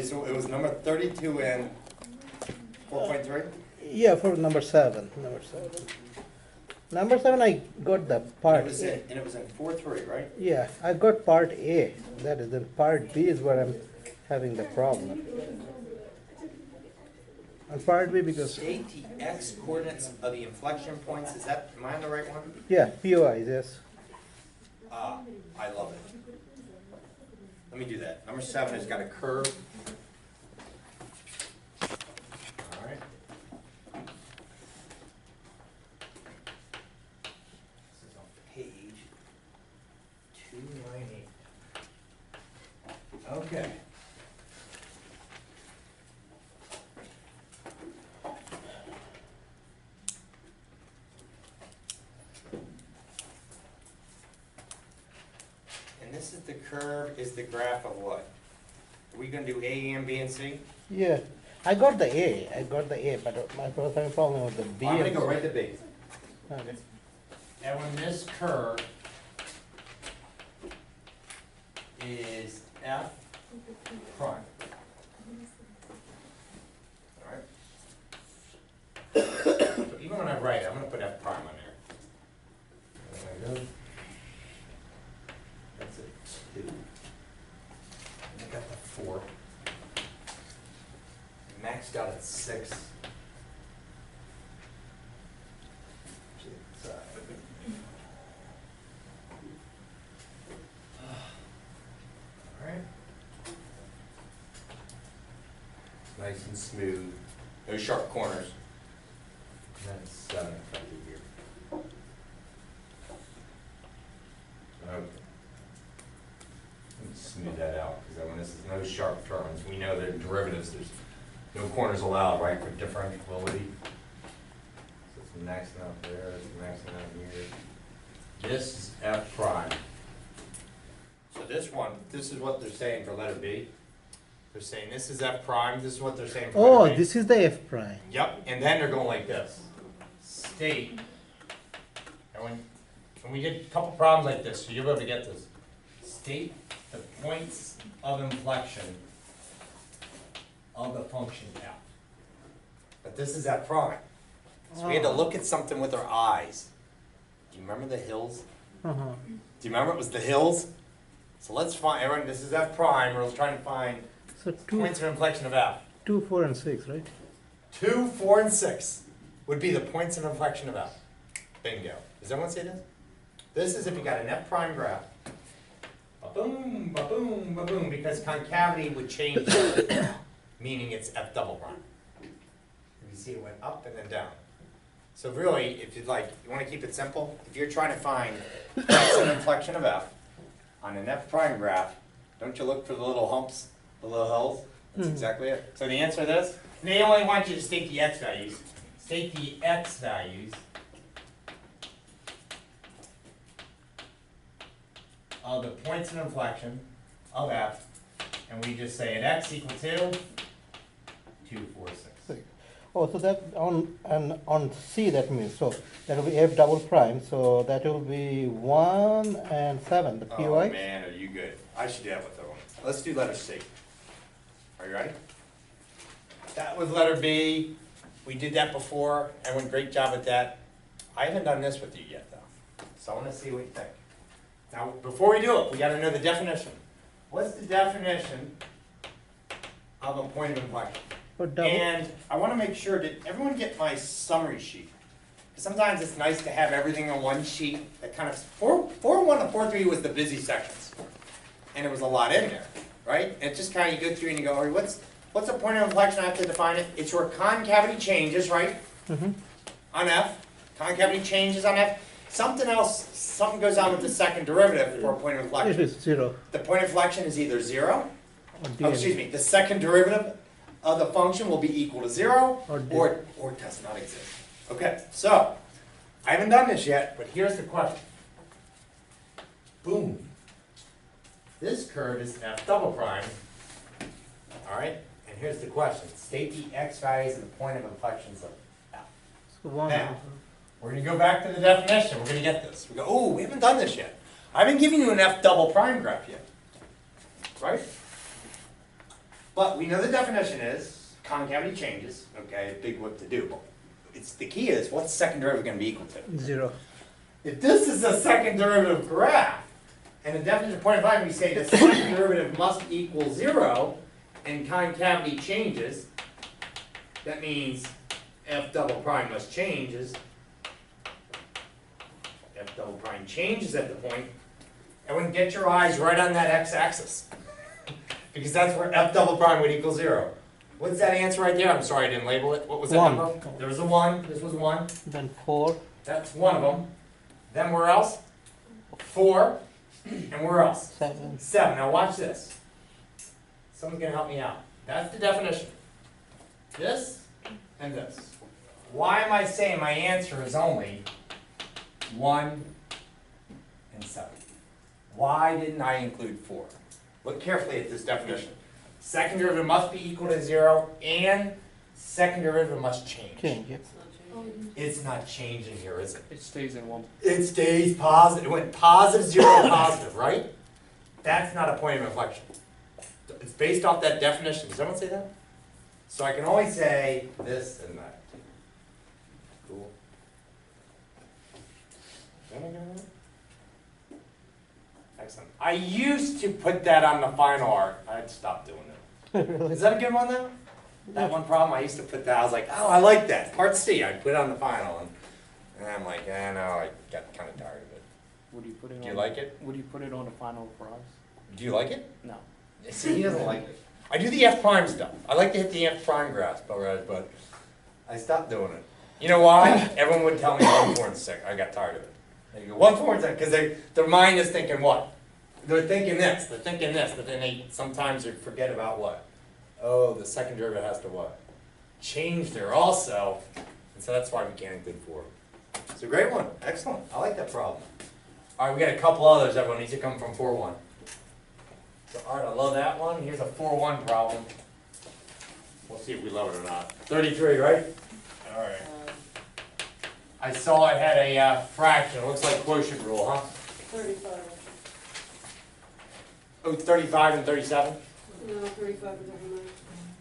so it was number 32 and 4.3? Yeah, for number 7. Number 7, I got the part And A. it was in 4.3, right? Yeah, I got part A. That is, then part B is where I'm having the problem. And part B because, State the x coordinates of the inflection points. Is that, am I on the right one? yeah, POIs, yes. Ah, I love it. Let me do that. Number 7 has got a curve. All right. This is on page 298. Okay. And this is the curve, is the graph of what? Are we gonna do A, and B, and C? Yeah, I got the A, but my was having a problem with the B. I'm gonna and go C. right to B. Okay. And when this curve is F prime. All right. So even when I write it, I'm gonna put F prime on there. There I go. That's a 2. And I got the 4. Maxed out at 6. Alright. Nice and smooth. No sharp corners. And then 7 affected here. Okay. Let me smooth that out, because when this is no sharp turns, we know that in derivatives, there's no corners allowed, right, for differentiability. So it's maxing out there, it's maxing out here. This is F prime. So this one, this is what they're saying for letter B. They're saying this is F prime, this is what they're saying for letter B. This is the F prime. Yep, and then they're going like this. State, and when we did a couple problems like this, so you'll be able to get this. State the points of inflection of the function F. But this is F prime. So we had to look at something with our eyes. Do you remember the hills? Uh-huh. Do you remember it was the hills? So let's find, everyone, this is F prime, we're trying to find So points of inflection of F. 2, 4, and 6, right? 2, 4, and 6 would be the points of inflection of F. Bingo. Does everyone see this? This is if you got an F prime graph. Ba-boom, ba-boom, ba-boom, because concavity would change, meaning it's F double prime. You see it went up and then down. So really, if you'd like, you want to keep it simple, if you're trying to find points of inflection of F on an F prime graph, don't you look for the little humps, the little hills? That's exactly it. So the answer to this, they only want you to state the x values. State the x values of the points of inflection of F, and we just say at x equal to 2, 4, 6. Oh, so that on C that means, so that will be F double prime, so that will be 1 and 7, the POI. Oh man, are you good? I should do that with that one. Let's do letter C. Are you ready? That was letter B. We did that before. Everyone, great job with that. I haven't done this with you yet though, so I want to see what you think. Now, before we do it, we got to know the definition. What's the definition of a point of inflection? And I want to make sure, did everyone get my summary sheet? Sometimes it's nice to have everything on one sheet. That kind of 4.1 to 4.3 was the busy sections, and there was a lot in there, right? And it's just kind of you go through and you go, all right, what's a point of inflection? I have to define it. It's where concavity changes, right? On F, concavity changes on F. Something else, something goes on with the second derivative for a point of inflection. It is 0. The point of inflection is either 0, the second derivative of the function will be equal to 0, or it does not exist. Okay, so, I haven't done this yet, but here's the question. Boom. This curve is F double prime, all right? And here's the question. State the x values of the point of inflections of F. So 1. Now, we're going to go back to the definition. We're going to get this. We go, oh, we haven't done this yet. I haven't given you an F double prime graph yet, right? But we know the definition is concavity changes, okay, big what to do. But the key is, what's the second derivative going to be equal to? 0. If this is a second derivative graph, and the definition of point of line, we say the second derivative must equal 0, and concavity changes, that means f double prime must changes. F double prime changes at the point, and we can get your eyes right on that x-axis. Because that's where f double prime would equal 0. What's that answer right there? I'm sorry I didn't label it. What was that 1. number? There was a 1. This was 1. Then 4. That's one of them. Then where else? 4. And where else? 7. 7. Now watch this. Someone's going to help me out. That's the definition. This and this. Why am I saying my answer is only 1 and 7? Why didn't I include 4? Look carefully at this definition. Second derivative must be equal to 0, and second derivative must change. Change, yeah. It's not changing here, is it? It stays in 1. It stays positive. It went positive, 0, positive, right? That's not a point of inflection. It's based off that definition. Does someone say that? So I can only say this and that. Cool. Excellent. I used to put that on the final art. I'd stop doing it. Is that a good one though? That one problem, I used to put that, I was like, oh, I like that. Part C, I'd put it on the final. And I'm like, no, I got kind of tired of it. Would you put it on? Do you like it? Would you put it on the final prize? Do you like it? No. See, he doesn't like it. I do the F prime stuff. I like to hit the F prime graphs, but I stopped doing it. You know why? Everyone would tell me 1, 4, and 6. I got tired of it. They go 1, 4, and 6, because their mind is thinking what? They're thinking this, but then they sometimes forget about what? Oh, the second derivative has to what? Change there also, and so that's why we can't include 4. It's a great one. Excellent. I like that problem. All right, we got a couple others. Everyone needs to come from 4-1. So, all right, I love that one. Here's a 4-1 problem. We'll see if we love it or not. 33, right? All right. I saw it had a fraction. It looks like quotient rule, huh? 35. Oh, 35 and 37? No, 35 and 39.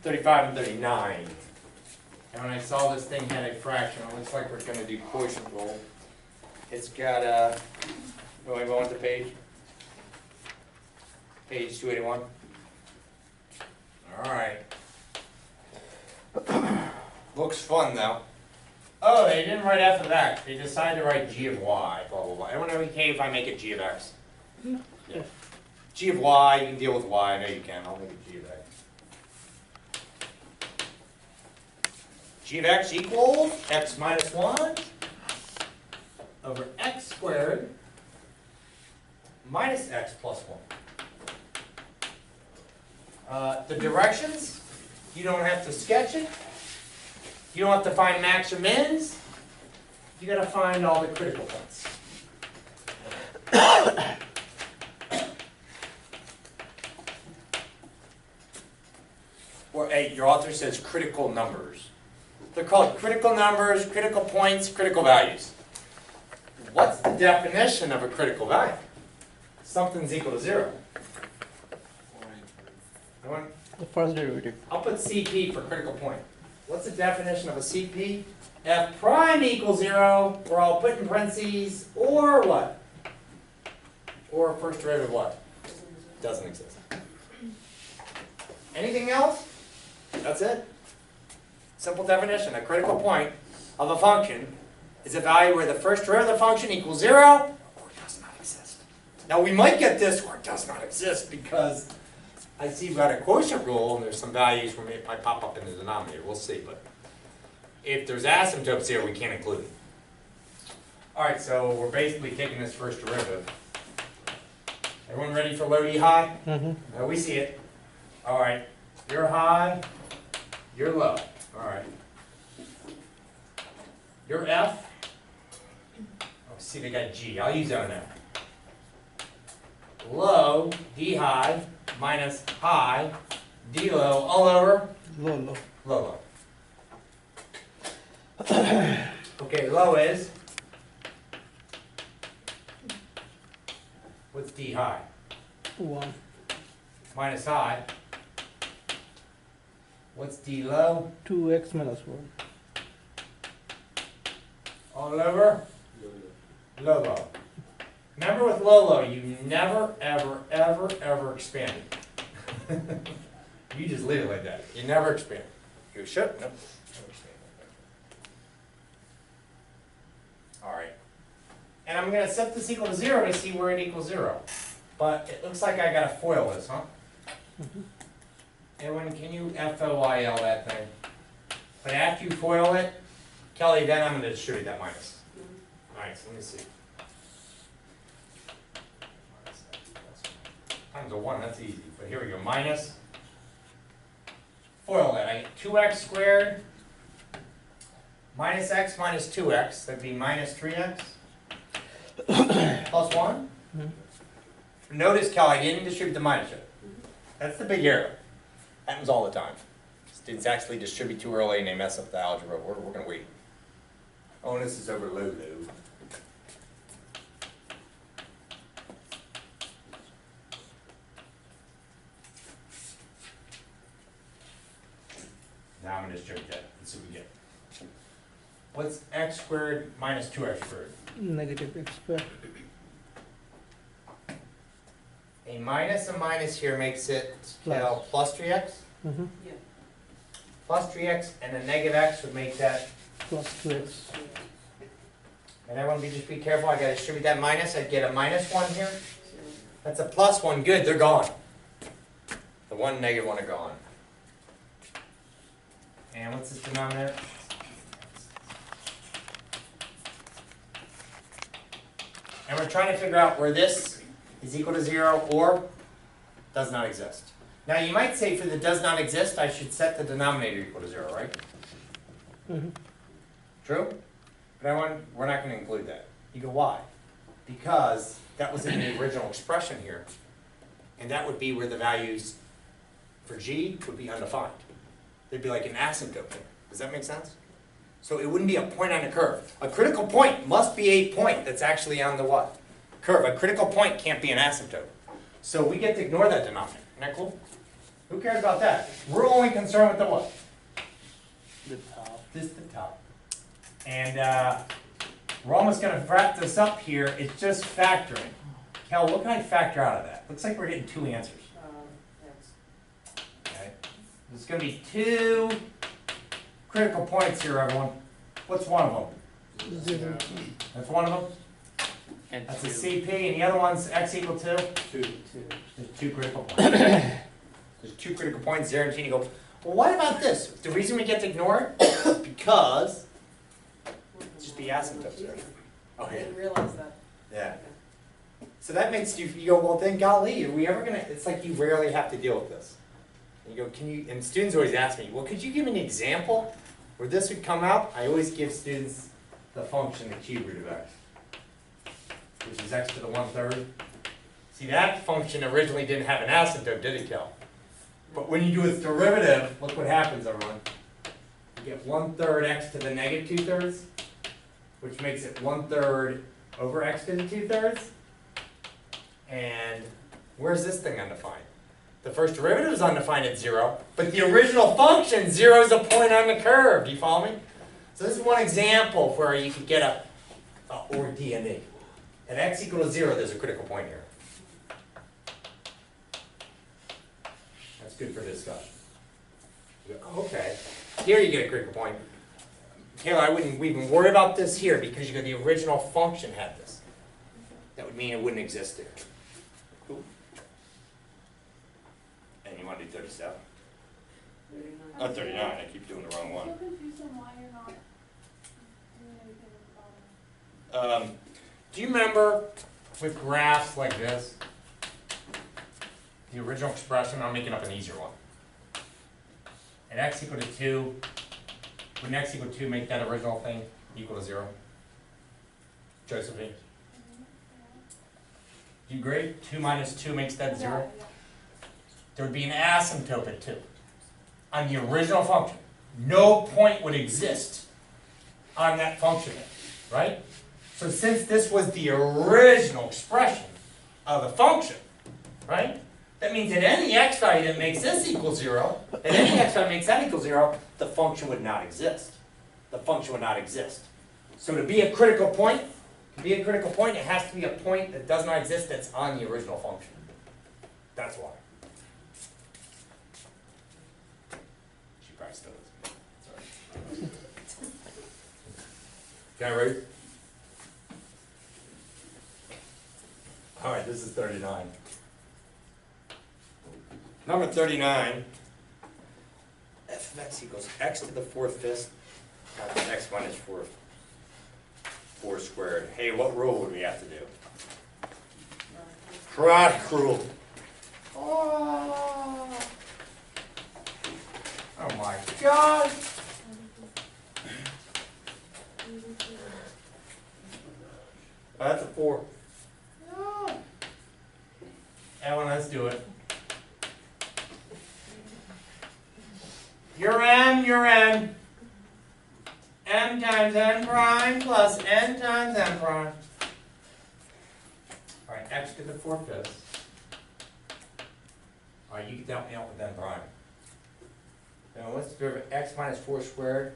35 and 39. And when I saw this thing had a fraction, it looks like we're going to do quotient rule. It's got a, do I go on to page? Page 281. All right. Looks fun though. Oh, they didn't write f of x. They decided to write g of y, blah, blah, blah. Everyone okay if I make it g of x? Yeah. G of y, you can deal with y. I know you can. I'll make it g of x. G of x equals x minus 1 over x squared minus x plus 1. The directions, you don't have to sketch it. You don't have to find max or mins. You got to find all the critical points. Or your author says critical numbers. They're called critical numbers, critical points, critical values. What's the definition of a critical value? Something's equal to 0. Anyone? The first derivative. I'll put CP for critical point. What's the definition of a CP? F prime equals 0, or I'll put in parentheses, or what? Or first derivative what? Doesn't exist. Anything else? That's it. Simple definition. A critical point of a function is a value where the first derivative of the function equals 0, or does not exist. Now we might get this, or it does not exist, because I see we've got a quotient rule, and there's some values where it might pop up in the denominator. We'll see, but if there's asymptotes here, we can't include it. All right, so we're basically taking this first derivative. Everyone ready for low D high? Mm-hmm. We see it. All right, you're high, you're low. All right. Your F. Oh, see, they got G. I'll use O now. Low, D high, minus high, D low, all over? Low, low. Low, low. Okay, low is? What's D high? 1. Minus high? What's D low? 2x minus 1. All over? Low, low. Remember with low, low, you never, ever, ever, ever expand it. You just leave it like that. You never expand it. You should, nope. Never expand it like that. All right. And I'm going to set this equal to 0 to see where it equals 0. But it looks like I got to FOIL this, huh? Everyone, can you FOIL that thing? But after you FOIL it, Kelly, then I'm going to distribute that minus. All right, so let me see. Times a 1, that's easy. But here we go, minus. FOIL that. I get 2x squared minus x minus 2x. That'd be minus 3x plus 1. Notice, Cal, I didn't distribute the minus yet. That's the big error. Happens all the time. Students actually distribute too early and they mess up the algebra. We're going to wait. Oh, and this is over low, low. Now I'm going to distribute that. Let's see what we get. What's x squared minus 2x squared? Negative x squared. A minus here makes it Plus. plus 3x. Mm-hmm. Yeah. Plus 3x and a negative x would make that. Plus 2x. And everyone just be careful. I got to distribute that minus. I'd get a minus 1 here. That's a plus 1. Good, they're gone. The 1 and negative 1 are gone. And what's this denominator? And we're trying to figure out where this is equal to 0 or does not exist. Now you might say for the does not exist, I should set the denominator equal to 0, right? Mm-hmm. True? But we're not going to include that. You go, why? Because that was in the original expression here. And that would be where the values for g would be undefined. There'd be like an asymptote there. Does that make sense? So it wouldn't be a point on a curve. A critical point must be a point that's actually on the what? Curve. A critical point can't be an asymptote. So we get to ignore that denominator. Isn't that cool? Who cares about that? We're only concerned with the what? The top. Just the top. And we're almost going to wrap this up here. It's just factoring. Cal, what can I factor out of that? Looks like we're getting 2 answers. Okay. There's going to be 2 critical points here, everyone. What's one of them? 0. That's one of them? And That's 2. a CP, and the other one's x equal to? 2. There's 2 critical points. There's 2 critical points, 0 and 2. You go, well, what about this? The reason we get to ignore it is because it's just the asymptotes there. I Okay. didn't realize that. Yeah. So that makes you go, well, then golly, are we ever going to, it's like you rarely have to deal with this. And you go, can you, and students always ask me, well, could you give me an example where this would come out? I always give students the function, the cube root of x, which is x to the 1/3. See, that function originally didn't have an asymptote, did it, Kel? But when you do its derivative, look what happens, everyone. You get 1/3 x to the negative 2/3, which makes it 1/3 over x to the 2/3. And where's this thing undefined? The first derivative is undefined at 0, but the original function, 0 is a point on the curve. Do you follow me? So this is one example where you could get a or D and E. At x equal to 0, there's a critical point here. That's good for discussion. You go, okay, here you get a critical point. Taylor, I wouldn't even worry about this here because you got the original function had this. That would mean it wouldn't exist there. Cool. And you want to do 37? 39. Oh, 39. I keep doing the wrong one. I'm so confused on why you're not doing anything with the bottom. Do you remember with graphs like this? The original expression, I'm making up an easier one. At x equal to 2, wouldn't x equal to 2 make that original thing equal to 0? Josephine? Do you agree? 2 minus 2 makes that 0? Yeah. There would be an asymptote at 2 on the original function. No point would exist on that function, right? So since this was the original expression of the function, right, That means at any x value that makes this equal 0, at any x value that makes that equal 0, the function would not exist. The function would not exist. So to be a critical point, it has to be a point that does not exist that's on the original function. That's why. She probably still doesn't. Sorry. Can I read? All right, this is 39. Number 39, f of x equals x to the 4/5 times x minus 4 squared. Hey, what rule would we have to do? Product rule. Oh my God. That's a 4. No. Ellen, let's do it. Your n. M times n prime plus n times n prime. All right, x to the 4/5. All right, you can help me out with n prime. Now, what's the derivative of x minus 4 squared?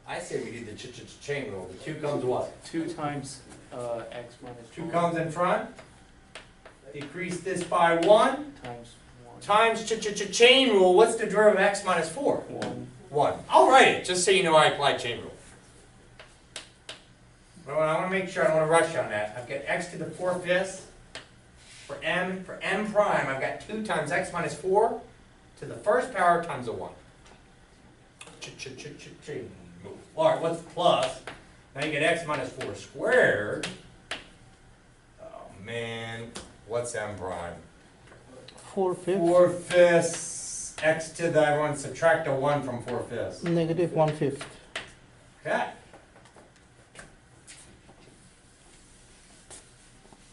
I say we do the chain rule. The 2 comes what? 2 times x minus 2 1 comes in front. Decrease this by 1. times 1. Times chain rule. What's the derivative of x minus 4? 1. 1. I'll write it, just so you know I applied chain rule. But I want to make sure, I don't want to rush on that. I've got x to the 4/5. For m prime, I've got 2 times x minus 4 to the first power times a 1. Chain rule. All right, what's the plus? Now you get x minus 4 squared. Oh man, what's m prime? 4/5. 4/5. X to the, I want to subtract a 1 from 4/5. Negative 1/5. Okay.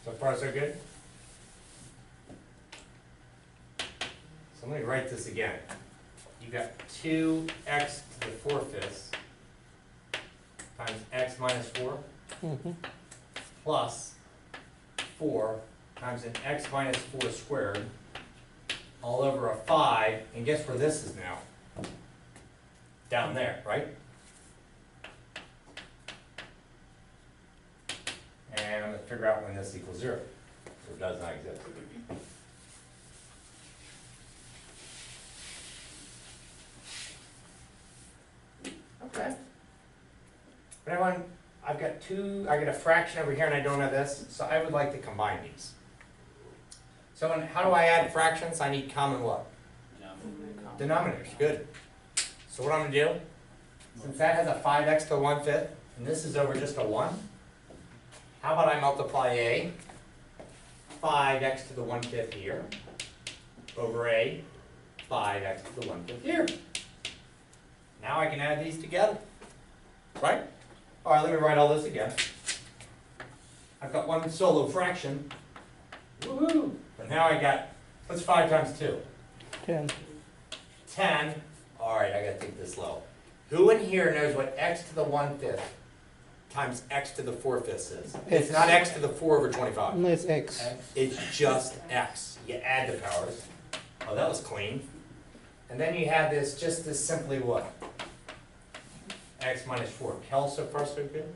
So far so good? So let me write this again. You got 2x to the 4/5 times x minus 4 plus 4 times an x minus 4 squared all over a 5, and guess where this is now? Down there, right? And I'm going to figure out when this equals 0. So it does not exist. Okay. But I've got I got a fraction over here and I don't have this, so I would like to combine these. So how do I add fractions? I need common what? Denominators. Good. So what I'm going to do, since that has a 5x to the 1/5, and this is over just a 1, how about I multiply a 5x to the 1/5 here over a 5x to the 1/5 here. Now I can add these together. Right? All right, let me write all this again. I've got one solo fraction. Woohoo! But now I got, what's 5 times 2? 10. 10. All right, I got to take this slow. Who in here knows what x to the 1/5 times x to the 4/5 is? It's not x to the 4 over 25. No, it's x. It's just x. You add the powers. Oh, that was clean. And then you have this, just this simply what? X minus 4. Kel, so far so good?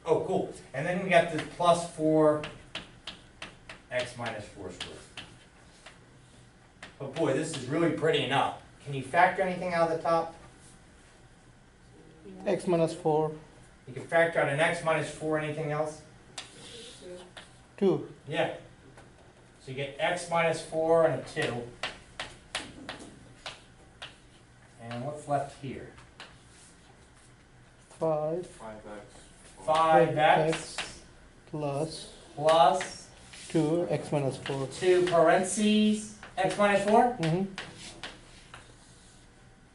Oh, cool. And then we got the plus 4 x minus 4 squared. Oh boy, this is really pretty enough. Can you factor anything out of the top? X minus 4. You can factor out an x minus 4, anything else? 2. Yeah. So you get x minus 4 and a 2. And what's left here? 5. 5x plus plus 2 x minus 4. 2 parentheses x minus 4.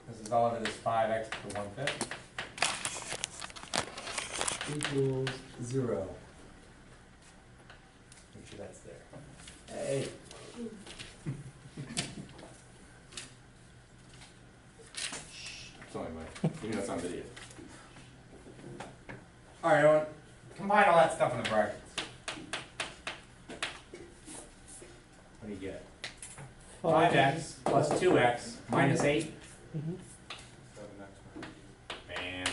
This is all over this 5x to the 1/5 equals 0. Make sure that's there. Hey. It's only my, that's on video. All right, everyone, combine all that stuff in the brackets. What do you get? 5x plus 2x minus 8. Mhm. Bam.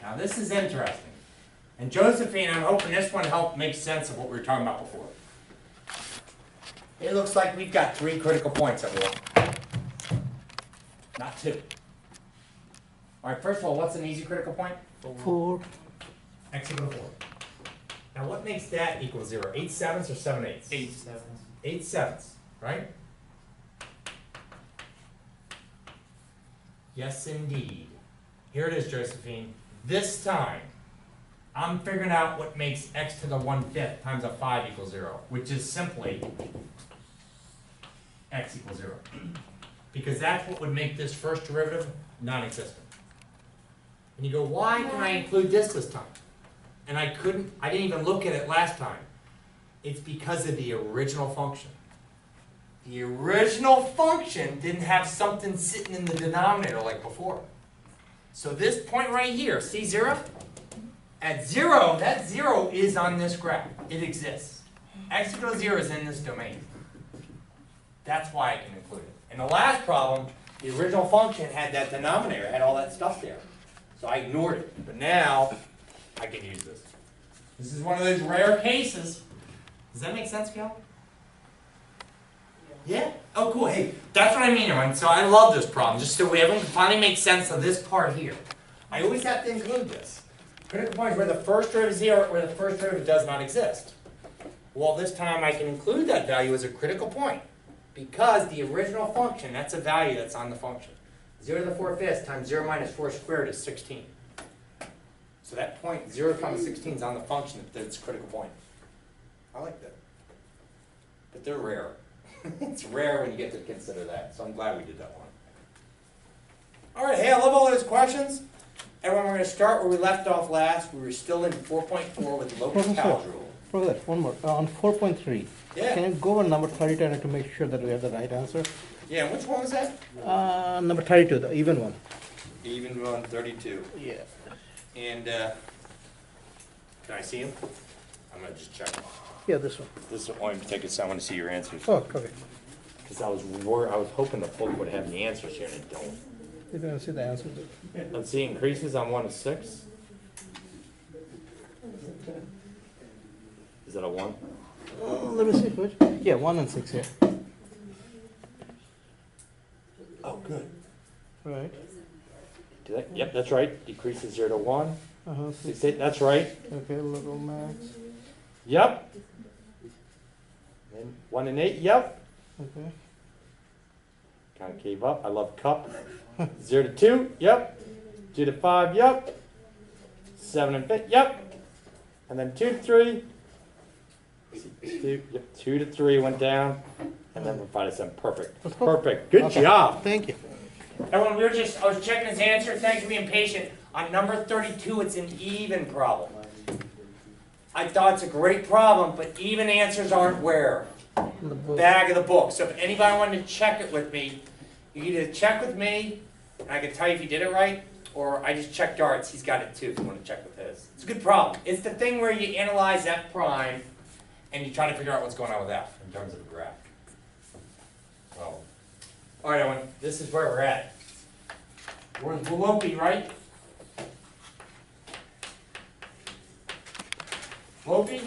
Now this is interesting. And Josephine, I'm hoping this one helped make sense of what we were talking about before. It looks like we've got 3 critical points, everyone. Not 2. All right, first of all, what's an easy critical point? 4. X equal to 4. Now what makes that equal 0? 8 sevenths or 7 eighths? 8 sevenths. 8 sevenths, right? Yes, indeed. Here it is, Josephine. This time, I'm figuring out what makes x to the 1/5 times a 5 equals 0, which is simply x equals 0. Because that's what would make this first derivative non-existent. And you go, why can I include this time? And I didn't even look at it last time. It's because of the original function. The original function didn't have something sitting in the denominator like before. So this point right here, see 0? At 0, that 0 is on this graph. It exists. X equals 0 is in this domain. That's why I can include it. In the last problem, the original function had that denominator, had all that stuff there. So I ignored it. But now, I can use this. This is one of those rare cases. Does that make sense, Cal? Yeah? Oh, cool. Hey, that's what I mean, everyone. So I love this problem, just so everyone can finally make sense of this part here. I always have to include this. Critical point is where the first derivative is 0, where the first derivative does not exist. Well, this time I can include that value as a critical point, because the original function, that's a value that's on the function. 0 to the 4/5 times 0 minus 4 squared is 16. So that point, 0 comma 16 is on the function if it's a critical point. I like that. But they're rare. It's rare when you get to consider that, so I'm glad we did that one. All right, hey, I love all those questions. Everyone, we're going to start where we left off last. We were still in 4.4 with Lopez-Cowles rule. For that, one more. On 4.3. Yeah. Can you go over number 32 to make sure that we have the right answer? Yeah, which one was that? Number 32, the even one. Even one, 32. Yeah. And, can I see him? I'm going to just check. Yeah, this one. This is only take a second. I want to see your answers. Oh, okay. Because I was hoping the book would have the answers here, and it don't. You can see the answer. Let's see, increases on 1 to 6. Is that a 1? Let me see which. Yeah, 1 and 6 here. Oh, good. Right. Yep, that's right. Decreases 0 to 1. 6. 6, 8, that's right. Okay, little max. Yep. Then 1 and 8, yep. Okay. Kind of gave up. I love cup. 0 to 2, yep. 2 to 5, yep. 7 and 8, yep. And then 2 to 3. 2 to 3 went down. And then 5 to 7. Perfect. Perfect. Good Okay. job. Thank you. Everyone, I was checking his answer. Thanks for being patient. On number 32, it's an even problem. I thought it's a great problem, but even answers aren't where? In the book. Bag of the book. So if anybody wanted to check it with me, you can either check with me, and I can tell you if you did it right, or I just checked Dart's. He's got it too if you want to check with his. It's a good problem. It's the thing where you analyze F prime, and you try to figure out what's going on with F in terms of a graph. So, all right, everyone, this is where we're at. We're in Lopi, right? Lopi?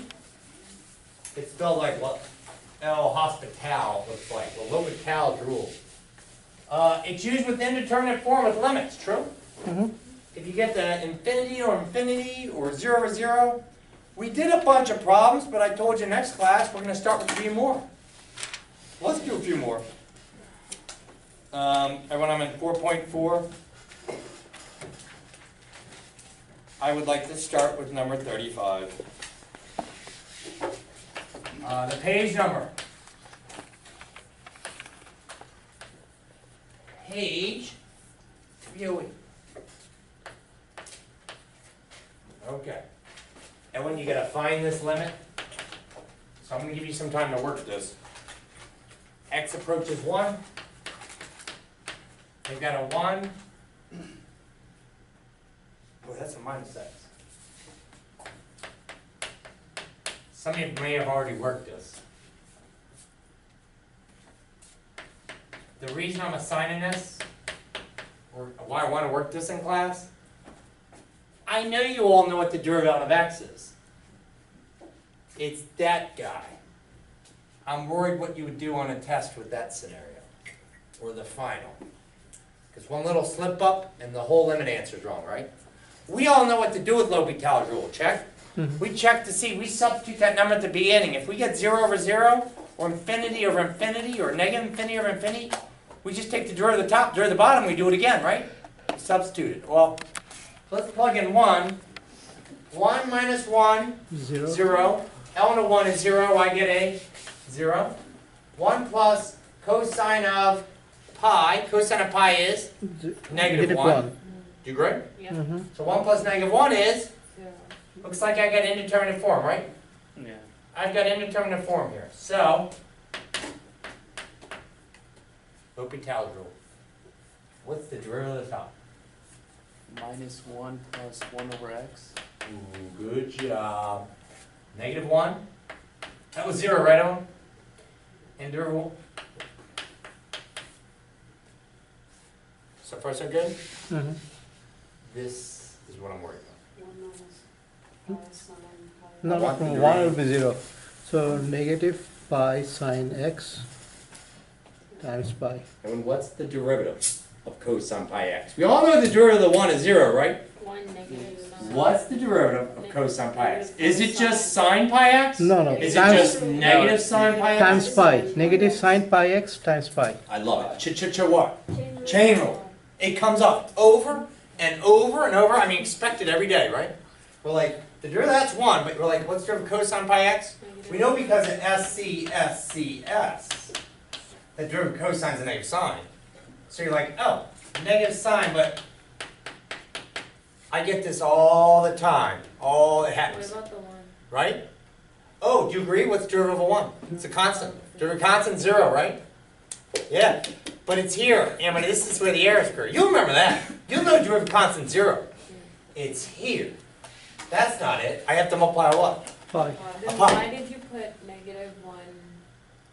It's spelled like El Hospital, looks like. Well, Lopez-Cowles rule. It's used with indeterminate form with limits, true? Mm-hmm. If you get the infinity or 0 to 0, we did a bunch of problems, but I told you next class we're going to start with 3 more. Let's do a few more. Everyone, I'm in 4.4. I would like to start with number 35. The page number. Page 308. Okay. And when you gotta find this limit, so I'm gonna give you some time to work this. X approaches 1. They've got a 1. Oh, that's a minus x. Some of you may have already worked this. The reason I'm assigning this, or why I want to work this in class, I know you all know what the derivative of x is. It's that guy. I'm worried what you would do on a test with that scenario, or the final. Because one little slip up and the whole limit answer is wrong, right? We all know what to do with L'Hopital's rule, check. We check to see, we substitute that number at the beginning. If we get 0 over 0, or infinity over infinity, or negative infinity over infinity, we just take the derivative of the top, derivative of the bottom, we do it again, right? Substitute it. Well, let's plug in 1. 1 minus 1, 0. 0. Element of 1 is 0, I get a 0. 1 plus cosine of pi. Cosine of pi is negative 1. Do you agree? Yeah. Mm-hmm. So 1 plus negative 1 is, 0. looks like I got indeterminate form, right? Yeah. I've got indeterminate form here. So, L'Hopital's rule. What's the derivative of the top? Minus 1 plus 1 over x. Ooh, good job. Negative 1. That was 0, right on? And derivative. So far so good? Mm-hmm. This is what I'm worried about. 1 minus pi sine pi. No, want from the 1 will range. be 0. So negative pi sine x times pi. And what's the derivative of cosine pi x? We all know the derivative of the 1 is 0, right? 1 negative sine. What's the derivative of cosine pi x? Is it just sine pi x? No, no. Is it times, just negative sine pi x? times pi. Negative sine pi x times pi. I love it. What? Chain rule. It comes up over and over and over. I mean, expect it every day, right? We're like, the derivative, that's 1, but we're like, what's the derivative of cosine pi x? We know because of SCSCS, that derivative of cosine is a negative sine. So you're like, oh, negative sine, but I get this all the time. All it What happens, about the 1? right? Oh, do you agree? What's the derivative of 1? It's a constant. Derivative of constant 0, right? Yeah, but it's here. And this is where the errors occur. You'll remember that. You'll know derivative of constant 0. It's here. That's not it. I have to multiply what? Pi. Then pi. why did you put negative 1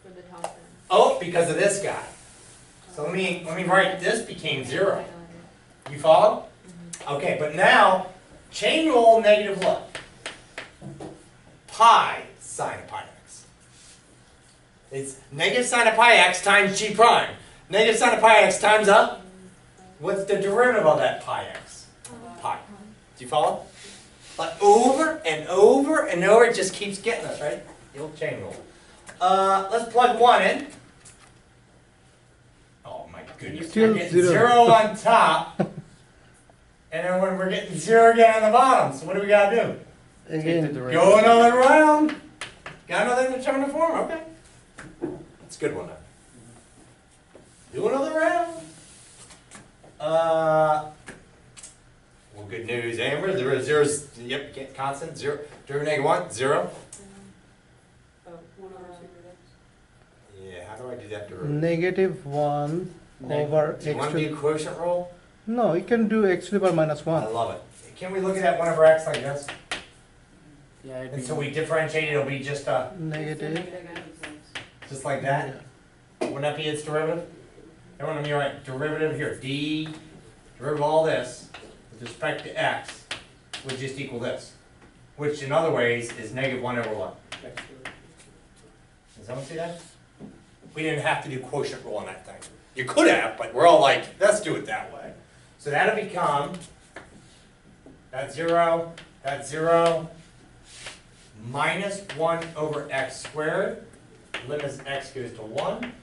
for the top end? Oh, because of this guy. So let me write this became 0. I got it. You follow? Okay, but now chain rule negative what? Pi sine of pi x. It's negative sine of pi x times g prime. Negative sine of pi x times up. What's the derivative of that pi x? Pi. Do you follow? But over and over and over, it just keeps getting us, right? The old chain rule. Let's plug 1 in. Oh my goodness. Still We're getting 0. 0 on top. And then when we're getting 0 again on the bottom. So what do we got to do? Take the Again, derivative. Go another round. Got another indeterminate form? Okay. That's a good one. Do another round. Well, good news, Amber. There is zeros. Yep, constant. 0. Derivative of -1, 0. Oh, 1 over 2. Yeah, how do I do that derivative? negative 1 over Do you x want to do to... quotient rule? No, you can do x to the power minus I 1. love it. Can we look at that 1 over x like this? Yeah, it'd And be so we differentiate it, it'll be just Negative. just like that? Wouldn't that be its derivative? Everyone, let me write derivative here. D, derivative of all this, with respect to x, would just equal this. Which in other ways is negative 1 over what? Does someone see that? We didn't have to do quotient rule on that thing. You could have, but we're all like, let's do it that way. So that'll become, that's 0, minus 1 over x squared. Limit as x goes to 1.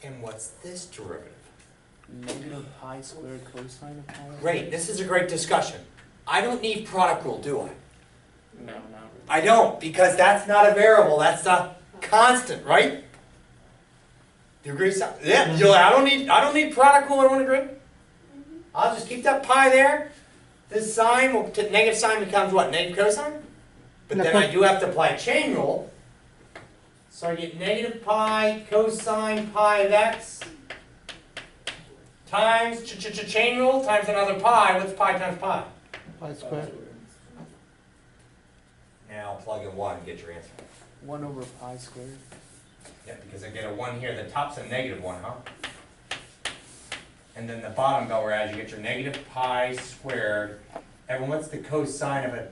And what's this derivative? negative pi squared cosine of pi. Great, this is a great discussion. I don't need product rule, do I? No, not I don't, because that's not a variable, that's a constant, right? Do you agree? Yeah, I don't need product rule, everyone agree? I'll just keep that pi there. This sign will, negative sign becomes what? Negative cosine? But then I do have to apply chain rule. So I get negative pi cosine pi of x times chain rule times another pi. What's pi times pi? Pi squared. Now plug in 1 and get your answer. 1 over pi squared. Yeah, because I get a 1 here, the top's a -1, huh? And then the bottom go, whereas you get your negative pi squared. Everyone, what's the cosine of a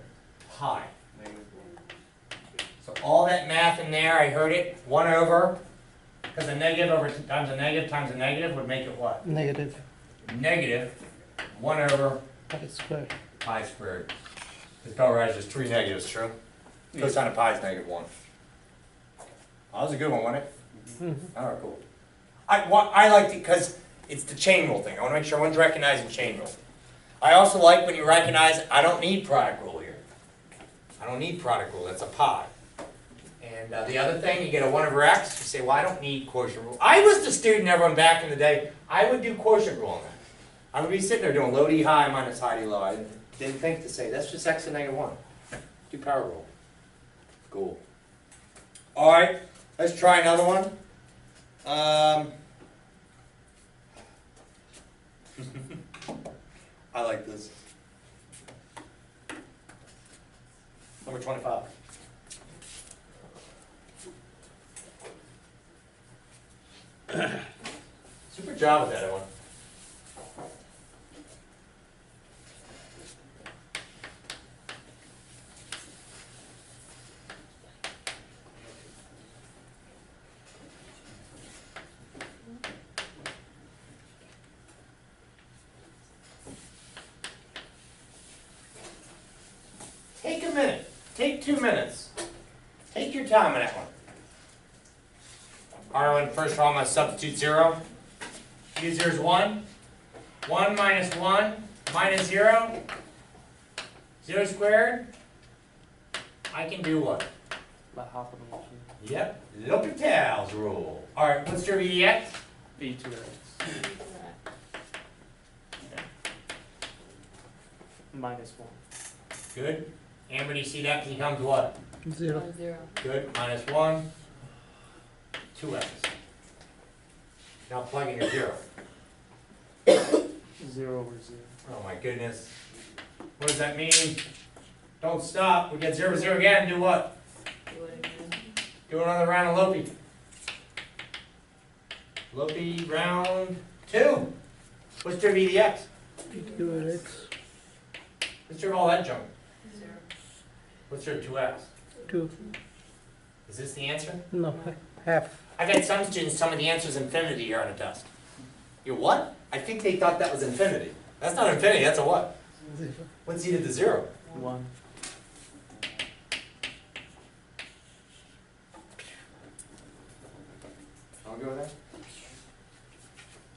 pi? So all that math in there, I heard it, 1 over, because a negative over times a negative would make it what? Negative Negative 1 over pi squared. pi squared. Because go, whereas there's 3 negatives, true? Cosine of pi is -1. Oh, that was a good one, wasn't it? Mm-hmm. All right, cool. I liked it because it's the chain rule thing. I want to make sure everyone's recognizing chain rule. I also like when you recognize I don't need product rule here. I don't need product rule. That's a pi. And the other thing, you get a 1 over x. You say, well, I don't need quotient rule. I was the student, everyone, back in the day. I would do quotient rule on that. I would be sitting there doing low d high minus high d low. I didn't think to say, that's just x to -1. Do power rule. Cool. All right, let's try another one. I like this. Number 25. Super job with that, everyone. Take a minute. Take 2 minutes. Take your time on that one. All right, first of all, I'm going to substitute 0. U 0 is 1. 1 minus 1 minus 0. 0 squared. I can do what? About half of the motion. Yep, L'Hopital's rule. All right, what's your VX? V2x. Minus 1. Good. Amber, do you see that becomes what? 0. 0. Good. Minus 1. 2x. Now plug in your 0. 0 over 0. Oh my goodness. What does that mean? Don't stop. We get 0 0 again. Do what? Do it again. Do another round of Lopi. Lopi round 2. What's your VDX? 2x. What's your all that junk? 0. What's your 2x? 2. Is this the answer? No, half. I've had some students tell me the answer is infinity here on a test. You what? I think they thought that was infinity. That's not infinity, that's a what? 0. What's e to the 0? 1. I'll go with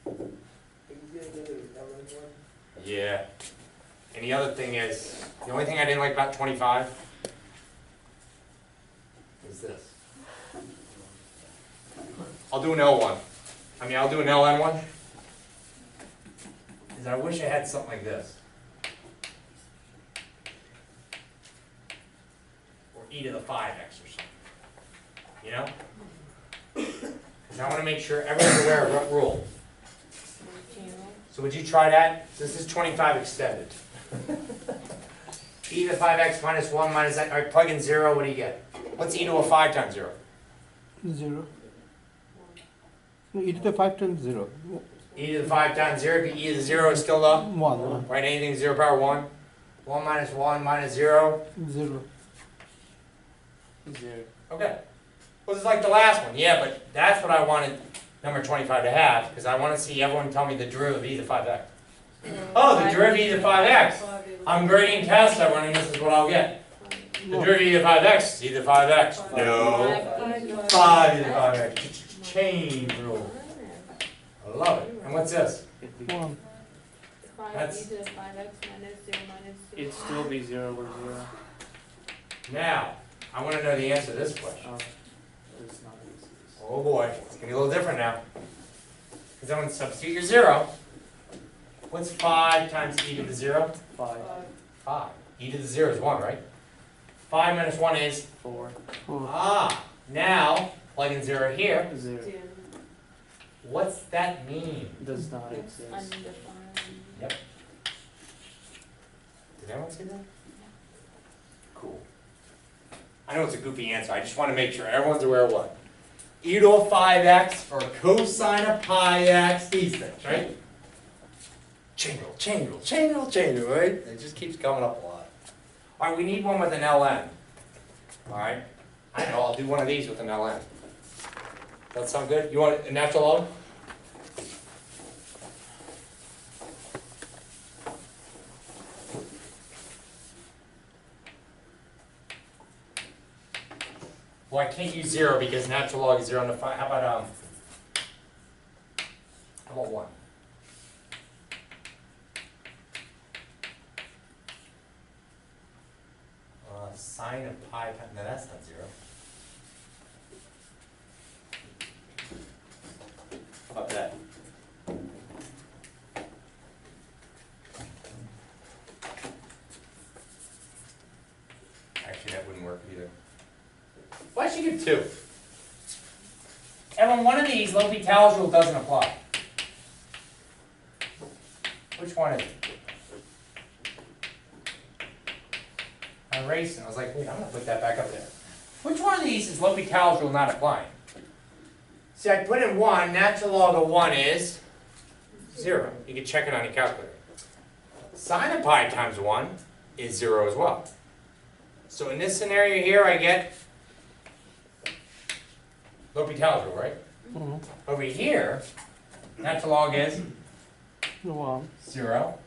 that. Yeah. And the other thing is, the only thing I didn't like about 25 is this. I'll do an L1. I'll do an LN one. Is I wish I had something like this. Or e to the 5x or something. You know? Because I want to make sure everyone's aware of what rule. So would you try that? This is 25 extended. E to the 5x minus 1 minus that. All right, plug in 0, what do you get? What's e to a 5 times 0? 0. No, e to the 5 times 0. E to the 5 times 0, e to the 0 is still up. 1. Right, anything 0 power 1. 1 minus 0. 0. 0. Okay. Well, it's like the last one. Yeah, but that's what I wanted number 25 to have, because I want to see everyone tell me the derivative of e to the 5x. Oh, the derivative of e to the 5x. I'm grading tests, everyone, and this is what I'll get. The derivative of e to the 5x is e to the 5x. No. 5 e to the 5x. Chain rule. I love it. And what's this? It'd be, 1. That's- e to the 5x minus 0 minus 2. it'd still be 0 over 0. Now, I want to know the answer to this question. It's not easy. Oh boy, it's going to be a little different now. Because I'm going to substitute your 0. What's 5 times e to the 0? 5. 5. E to the 0 is 1, right? 5 minus 1 is? 4. 4. Ah, now, plug in 0 here. 0. 2. What's that mean? Does not exist. Undefined. Yep. Did anyone see that? Cool. I know it's a goofy answer, I just want to make sure everyone's aware of what? E to a 5x or cosine of pi x, these things, right? Chain rule, chain rule, chain rule, chain rule, right? It just keeps coming up a lot. All right, we need one with an ln. All right, I know, I'll do one of these with an ln. That sound good? You want a natural log? Well, I can't use 0 because natural log is 0 to 5. How about 1? Sine of pi, no, that's not 0. How about that? Actually, that wouldn't work either. Why should you give 2? And on one of these, L'Hopital's rule doesn't apply. Which one is it? I'm racing. I was like, wait, I'm going to put that back up there. Which one of these is L'Hopital's rule not applying? See, I put in 1. Natural log of 1 is 0. You can check it on your calculator. Sine of pi times 1 is 0 as well. So in this scenario here, I get L'Hopital's rule, right? Over here, natural log is 0.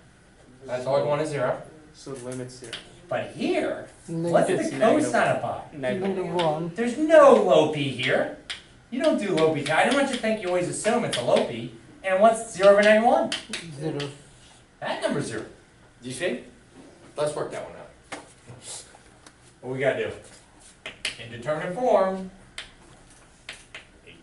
That's log 1 is 0. So the limit's 0. But here, what's the Negative. cosine of pi? Negative. 1. There's no L'Hopi here. You don't do L'Hopi. I don't want you to think you always assume it's a L'Hopi. And what's 0 over negative 1? 0. That number's 0. Do you see? Let's work that one out. What we gotta do? Indeterminate form. H.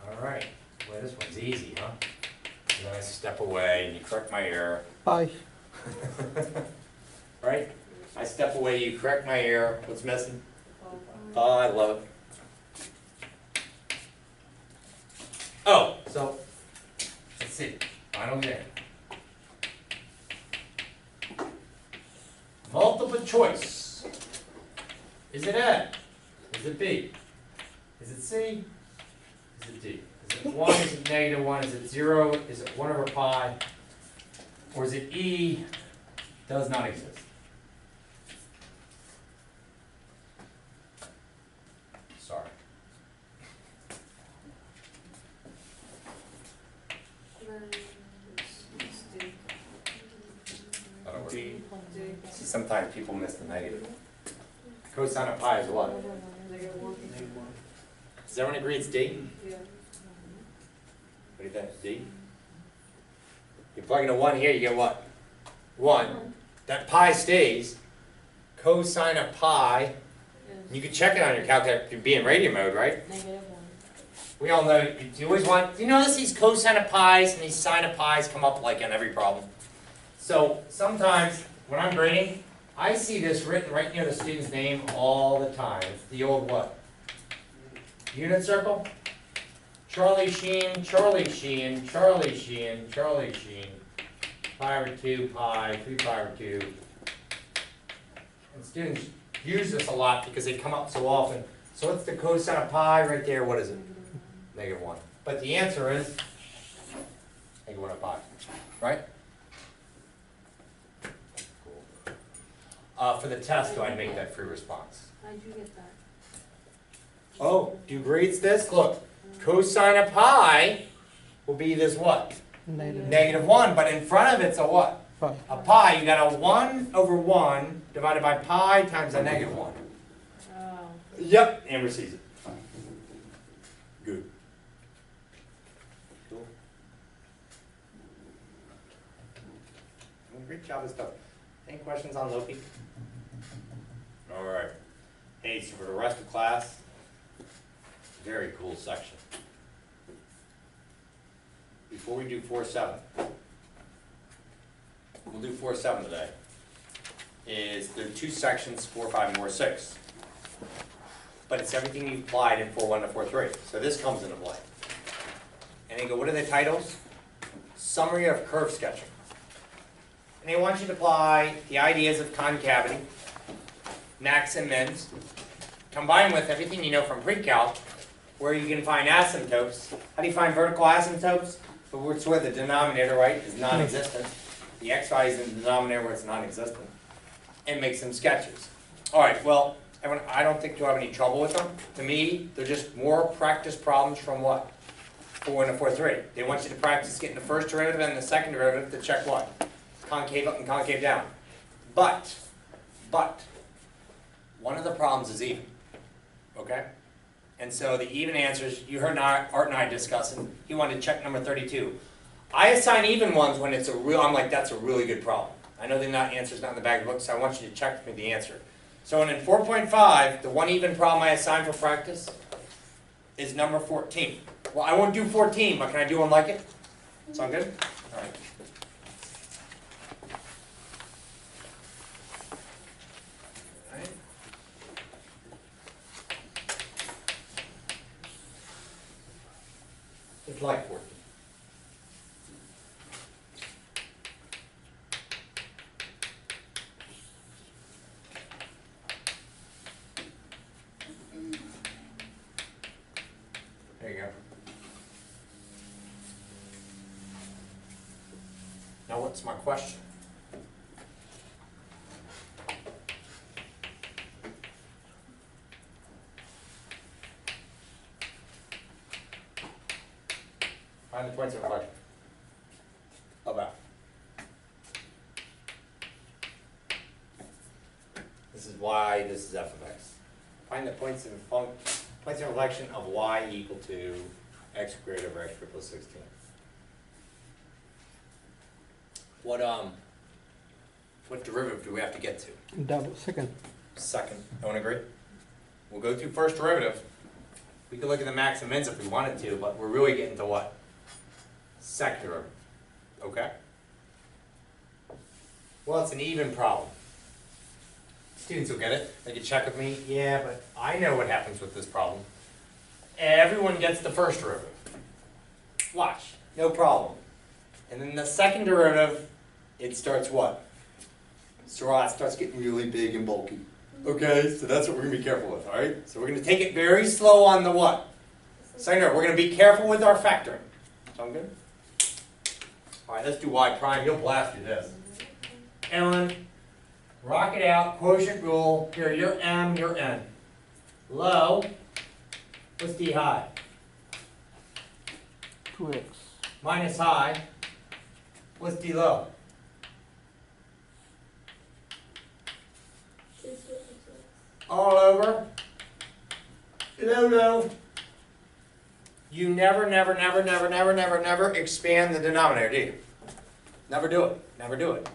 All right. Well, this one's easy, huh? And then I step away and you correct my error. Pi. Right? I step away, you correct my error. What's missing? Oh, I love it. Oh, so, let's see. Final exam. Multiple choice. Is it A? Is it B? Is it C? Is it D? Is it 1? Is it negative 1? Is it 0? Is it 1 over pi? Or is it E? Does not exist. Sorry. That'll work. D. See, sometimes people miss the negative. Cosine of pi is what? Negative 1. Does everyone agree it's D? Yeah. What do you think? D? You plug in a 1 here, you get what? 1. That pi stays. Cosine of pi. You can check it on your calculator. You'd be in radio mode, right? -1. We all know, you always want, you notice these cosine of pi's and these sine of pi's come up like in every problem. So sometimes when I'm grading, I see this written right near the student's name all the time. It's the old what? Unit circle? Charlie Sheen, Charlie Sheen, Charlie Sheen, Charlie Sheen. Pi over 2, pi, 3 pi over 2. And students use this a lot because they come up so often. So what's the cosine of pi right there? What is it? Negative 1. But the answer is negative 1 of pi. Right? Cool. For the test, do I make that free response? How'd you get that? Oh, do grades this? Look, cosine of pi will be this what? Negative. Negative 1, but in front of it's a what? Pi. A pi. You got a 1 over 1 divided by pi times a negative 1. Oh. Yep, Amber sees it. Good. Cool. Well, great job with stuff. Any questions on Loki? All right. Hey, so for the rest of class, very cool section. Before we do 4-7, we'll do 4-7 today. There are 2 sections, 4, 5, and 4, 6. but it's everything you've applied in 4.1 to 4.3. So this comes into play. And they go, what are the titles? Summary of curve sketching. And they want you to apply the ideas of concavity, max and mins, combined with everything you know from pre-calc, where you can find asymptotes. How do you find vertical asymptotes? It's where the denominator, right, is non-existent. The x value is in the denominator where it's non-existent. And make some sketches. All right, well, I don't think you'll have any trouble with them. To me, they're just more practice problems from what? 4.1 to 4.3. They want you to practice getting the first derivative and the second derivative to check what? Concave up and concave down. But, one of the problems is even, okay? And so the even answers, you heard Art and I discussing, he wanted to check number 32. I assign even ones when it's a real, I'm like, that's a really good problem. I know the answer's not in the back of the book, so I want you to check me the answer. So in 4.5, the one even problem I assign for practice is number 14. Well, I won't do 14, but can I do one like it? Sound good? All right. It's like 14. There you go. Now what's my question? Find the points of inflection. About. This is y, this is f of x. Find the points of inflection of y equal to x squared over x squared plus 16. What derivative do we have to get to? Double, second. Second. Don't agree? We'll go through first derivative. We could look at the max and mins if we wanted to, but we're really getting to what? Second derivative. Okay? Well, it's an even problem. Students will get it. They can check with me. Yeah, but I know what happens with this problem. Everyone gets the first derivative. Watch. No problem. And then the second derivative, it starts what? So it starts getting really big and bulky. Okay, so that's what we're going to be careful with, all right? So we're going to take it very slow on the what? Second derivative. We're going to be careful with our factoring. Sound good? All right, let's do y prime. You'll blast through this. Ellen, rock it out. Quotient rule. Here, you're m, you're n. Low. What's d high? 2x. Minus high. What's d low? All over. Low. You never expand the denominator, do you? Never do it. Never do it.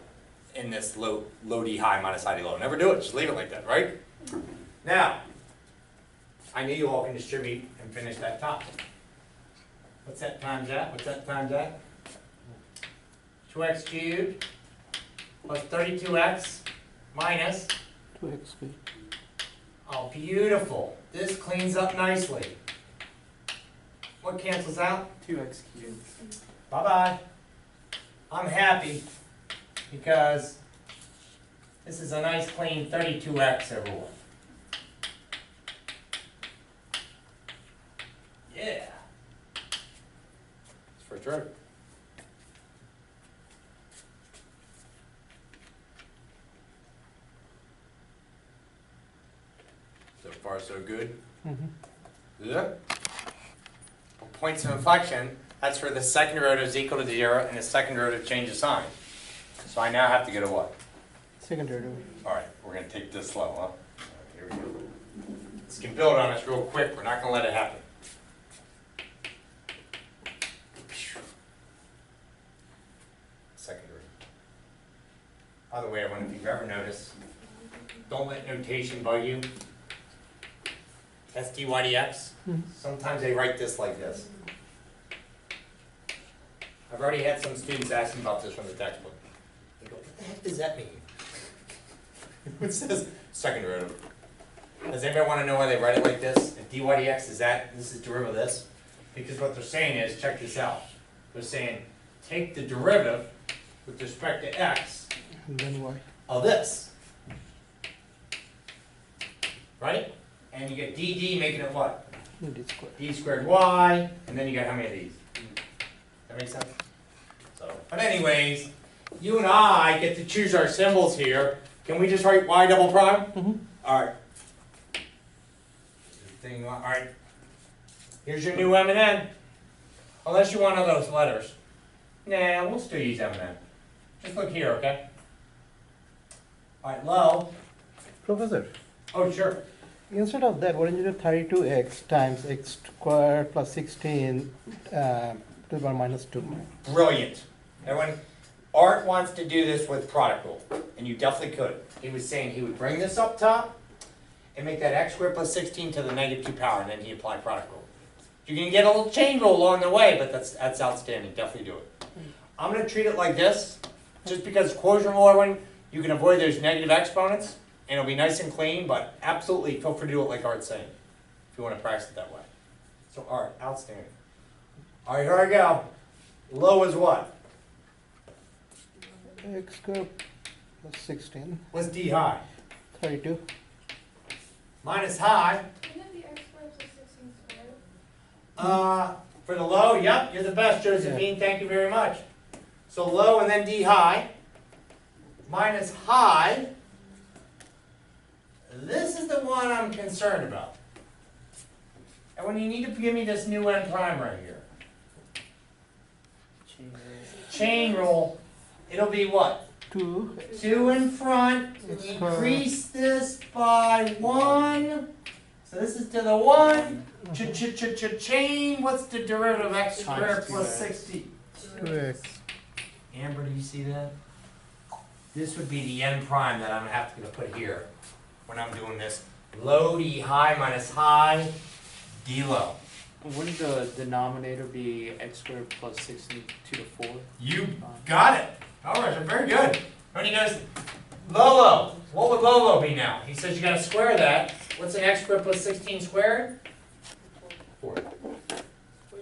In this low d high minus high d low. Never do it. Just leave it like that, right? Now, I knew you all can distribute and finish that top. What's that times that? What's that times that? 2x cubed plus 32x minus. 2x squared. Oh, beautiful. This cleans up nicely. What cancels out? 2x cubed. Bye-bye. I'm happy because this is a nice clean 32x over 1. Yeah. It's first derivative. So far, so good. Yeah. Points of inflection, that's where the second derivative is equal to 0 and the second derivative changes sign. So I now have to get a what? Second derivative. All right, we're going to take this slow, huh? All right, here we go. This can build on us real quick. We're not going to let it happen. Second derivative. By the way, everyone, if you've ever noticed, don't let notation bug you. That's dy dx. Sometimes they write this like this. I've already had some students ask me about this from the textbook. They go, what the heck does that mean? It says second derivative. Does anybody wanna know why they write it like this? If dy dx is that, this is derivative of this? Because what they're saying is, check this out. They're saying, take the derivative with respect to x And then y. of this. Right? And you get dd making it what? D squared. D squared y, and then you got how many of these? That make sense? So, but anyways, you and I get to choose our symbols here. Can we just write y double prime? Mm-hmm. Alright. Alright. Here's your new M and N. Unless you want all those letters. Nah, we'll still use M and N. Just look here, okay? Alright, low. Professor, Oh, sure. instead of that, why don't you do 32x times x squared plus 16 to the power minus 2? Brilliant. And when Art wants to do this with product rule, and you definitely could. He was saying he would bring this up top and make that x squared plus 16 to the negative 2 power, and then he applied product rule. You can get a little chain rule along the way, but that's outstanding. Definitely do it. I'm going to treat it like this, just because quotient rule, everyone, you can avoid those negative exponents, and it'll be nice and clean, but absolutely feel free to do it like Art's saying, if you want to practice it that way. So Art, outstanding. All right, here I go. Low is what? X squared plus 16, What's D high? 32. Minus high. Isn't it the x squared plus 16 squared? For the low, yep, you're the best, Josephine, thank you very much. So low and then D high. Minus high. This is the one I'm concerned about. And when you need to give me this new n prime right here. Chain rule, it'll be what? 2. 2 in front, It's increase this by 1. So this is to the 1. Chain, what's the derivative of x squared plus 60? 2x. Amber, do you see that? This would be the n prime that I'm gonna have to put here when I'm doing this. Low D high minus high, D low. Wouldn't the denominator be x squared plus 16 to the 4? You got it. All right, very good. When he goes, low. What would low be now? He says you gotta square that. What's an x squared plus 16 squared? 4. Where'd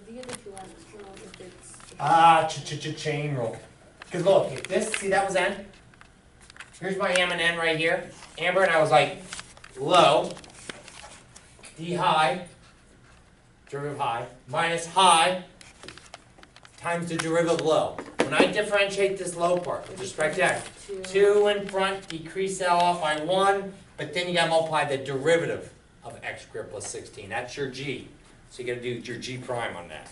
you get the 2x from if it's? Ah, chain rule. Because look, if this, see that was n? Here's my m and n right here. Amber and I was like, low, D high, derivative high, minus high, times the derivative of low. When I differentiate this low part with respect to x, 2 in front, decrease that off by 1, but then you gotta multiply the derivative of x squared plus 16. That's your g. So you gotta do your g prime on that.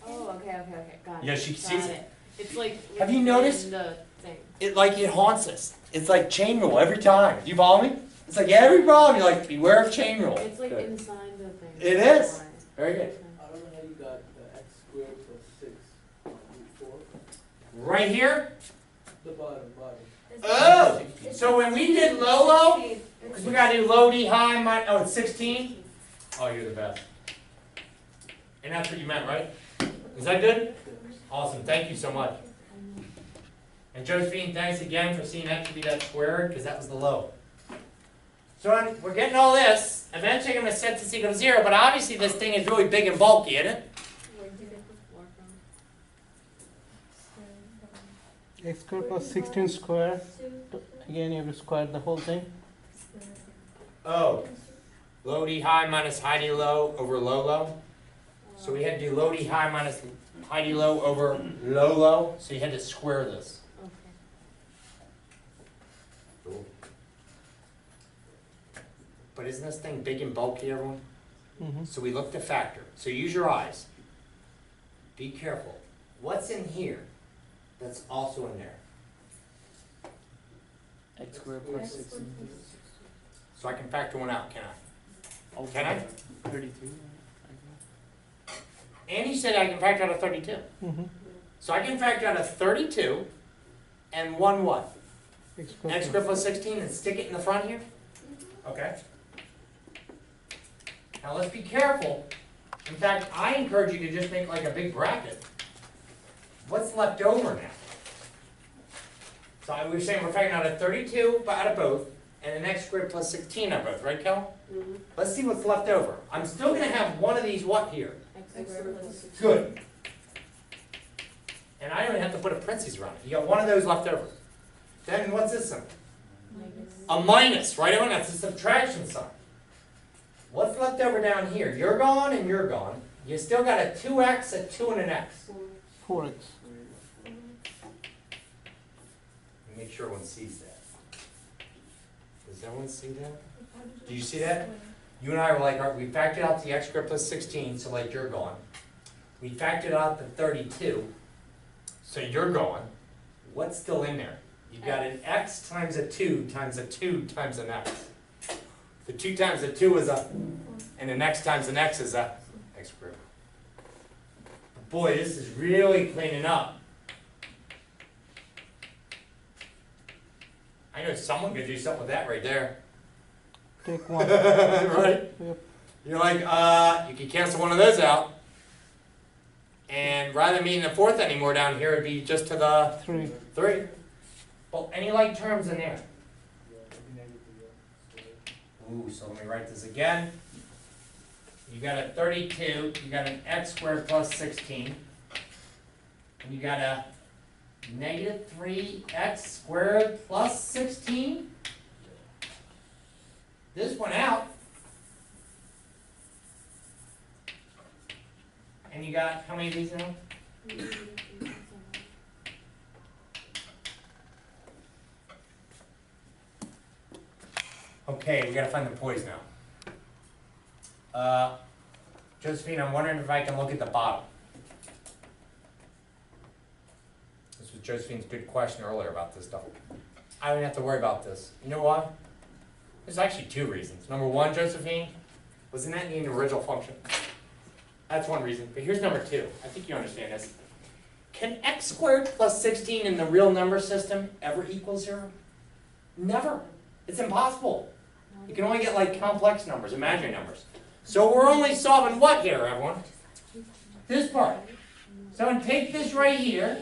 Oh, okay, got it. Yeah, she sees Got it. it. It's like. Have you noticed? in the thing. It haunts us. It's like chain rule every time. Do you follow me? It's like every problem you're like, beware of chain rule. It's like Good. inside the thing. It is. Very good. I don't know how you got the x squared plus 6 root 4. Right here. The bottom. Oh, so when we did low, because we gotta do low D high, oh, it's 16? Oh, you're the best. And that's what you meant, right? Is that good? Awesome, thank you so much. And Josephine, thanks again for seeing that to be that squared, because that was the low. So we're getting all this. Eventually I'm gonna set this equal to 0, but obviously this thing is really big and bulky, isn't it? Where'd you get the 4 from? X squared plus 16 squared. Again, you have to square the whole thing. Oh, low D high minus high D low over low low. So we had to do low D high minus high D low over low low. So you had to square this. Okay. But isn't this thing big and bulky, everyone? Mm-hmm. So we look to factor. So use your eyes. Be careful. What's in here that's also in there? X squared plus 16. So I can factor one out, can I? Oh, Can I? 32. And he said I can factor out a 32. Mm-hmm. So I can factor out a 32 and one what? X X squared plus 16 and stick it in the front here? Okay. Now let's be careful. In fact, I encourage you to just make like a big bracket. What's left over now? So we were saying we're factoring out a 32 out of both, and an x squared plus 16 on both, right, Kel? Mm-hmm. Let's see what's left over. I'm still going to have one of these what here? X squared plus 16. Good. And I don't even have to put a parentheses around it. You got one of those left over. Then what's this symbol? Minus. A minus, right? On that's a subtraction sign. What's left over down here? You're gone and you're gone. You still got a 2x, a 2, and an x. 4x. Make sure everyone sees that. Does everyone see that? Do you see that? You and I were like, all right, we factored out the x squared plus 16, so like you're gone. We factored out the 32, so you're gone. What's still in there? You've got an x times a 2 times a 2 times an x. The 2 times the 2 is a, and an x times an x is a x squared. Boy, this is really cleaning up. I know someone could do something with that right there. Take 1. Right? Yep. You're like, you can cancel one of those out. And rather than being the fourth anymore down here, it'd be just to the 3. 3. Well, any like terms in there? Ooh, so let me write this again. You got a 32, you got an x squared plus 16, and you got a negative 3x squared plus 16. This one out. And you got how many of these now? Okay, we gotta find the poise now. Josephine, I'm wondering if I can look at the bottom. This was Josephine's good question earlier about this stuff. I don't have to worry about this. You know why? There's actually 2 reasons. Number 1, Josephine, wasn't that in the original function? That's one reason. But here's number 2. I think you understand this. Can x squared plus 16 in the real number system ever equal 0? Never. It's impossible. You can only get like complex numbers, imaginary numbers. So we're only solving what here, everyone? This part. So I'm going to take this right here,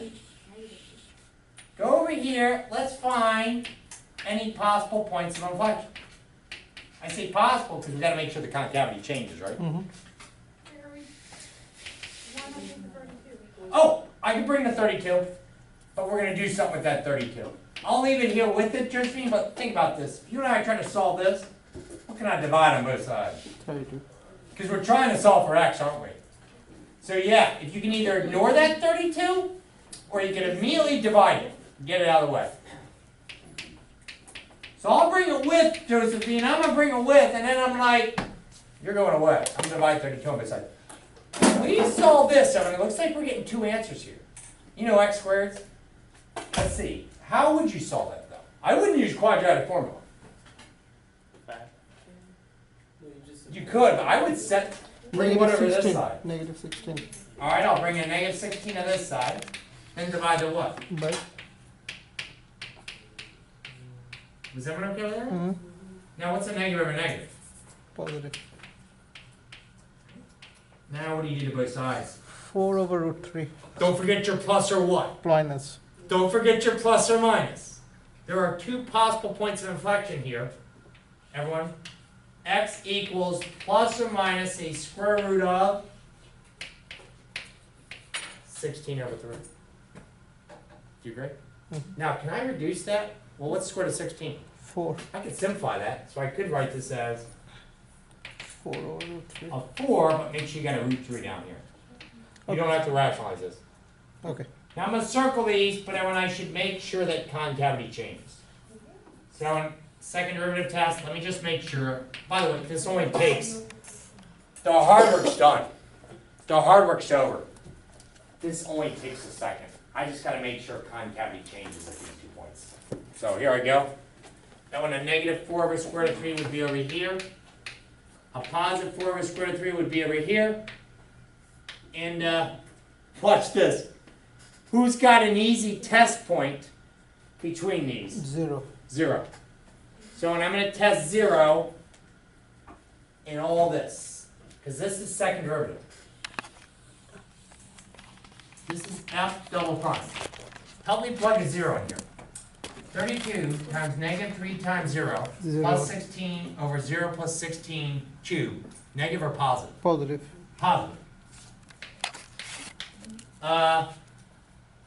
go over here, let's find any possible points of inflection. I say possible because we've got to make sure the concavity changes, right? Mm-hmm. Oh, I can bring the 32, but we're going to do something with that 32. I'll leave it here with it, Josephine, but think about this. If you and I are trying to solve this, what can I divide on both sides? 32. Because we're trying to solve for x, aren't we? So yeah, if you can either ignore that 32, or you can immediately divide it, get it out of the way. So I'll bring it with, Josephine, I'm going to bring it with, and then I'm like, you're going away. I'm going to divide 32 on both sides. We solve this, I mean, it looks like we're getting 2 answers here. You know x squareds? Let's see. How would you solve that, though? I wouldn't use quadratic formula. You could, but I would set, bring one over this 16. side. Negative 16. All right, I'll bring a negative 16 on this side. Then divide the what? By. Was everyone okay with that? Mm-hmm. Now, what's a negative over negative? Positive. Now, what do you do to both sides? 4 over root 3. Don't forget your plus or what? Minus. Don't forget your plus or minus. There are 2 possible points of inflection here. Everyone? X equals plus or minus a square root of 16 over 3. Do you agree? Mhm. Now, can I reduce that? Well, what's the square root of 16? 4. I could simplify that. So I could write this as 4 over root 3. a 4, but make sure you got a root 3 down here. You don't have to rationalize this. Okay. Now I'm going to circle these, but then I should make sure that concavity changes. So in second derivative test, let me just make sure. By the way, this only takes, the hard work's done. The hard work's over. This only takes a second. I just got to make sure concavity changes at these 2 points. So here I go. That one, a negative 4 over square root of 3 would be over here. A positive 4 over square root of 3 would be over here. And watch this. Who's got an easy test point between these? 0. 0. So and I'm going to test 0 in all this. Because this is second derivative. This is f double prime. Help me plug a 0 in here. 32 times negative 3 times 0 Zero. plus 16 over 0 plus 16 cubed. Negative or positive? Positive. Positive.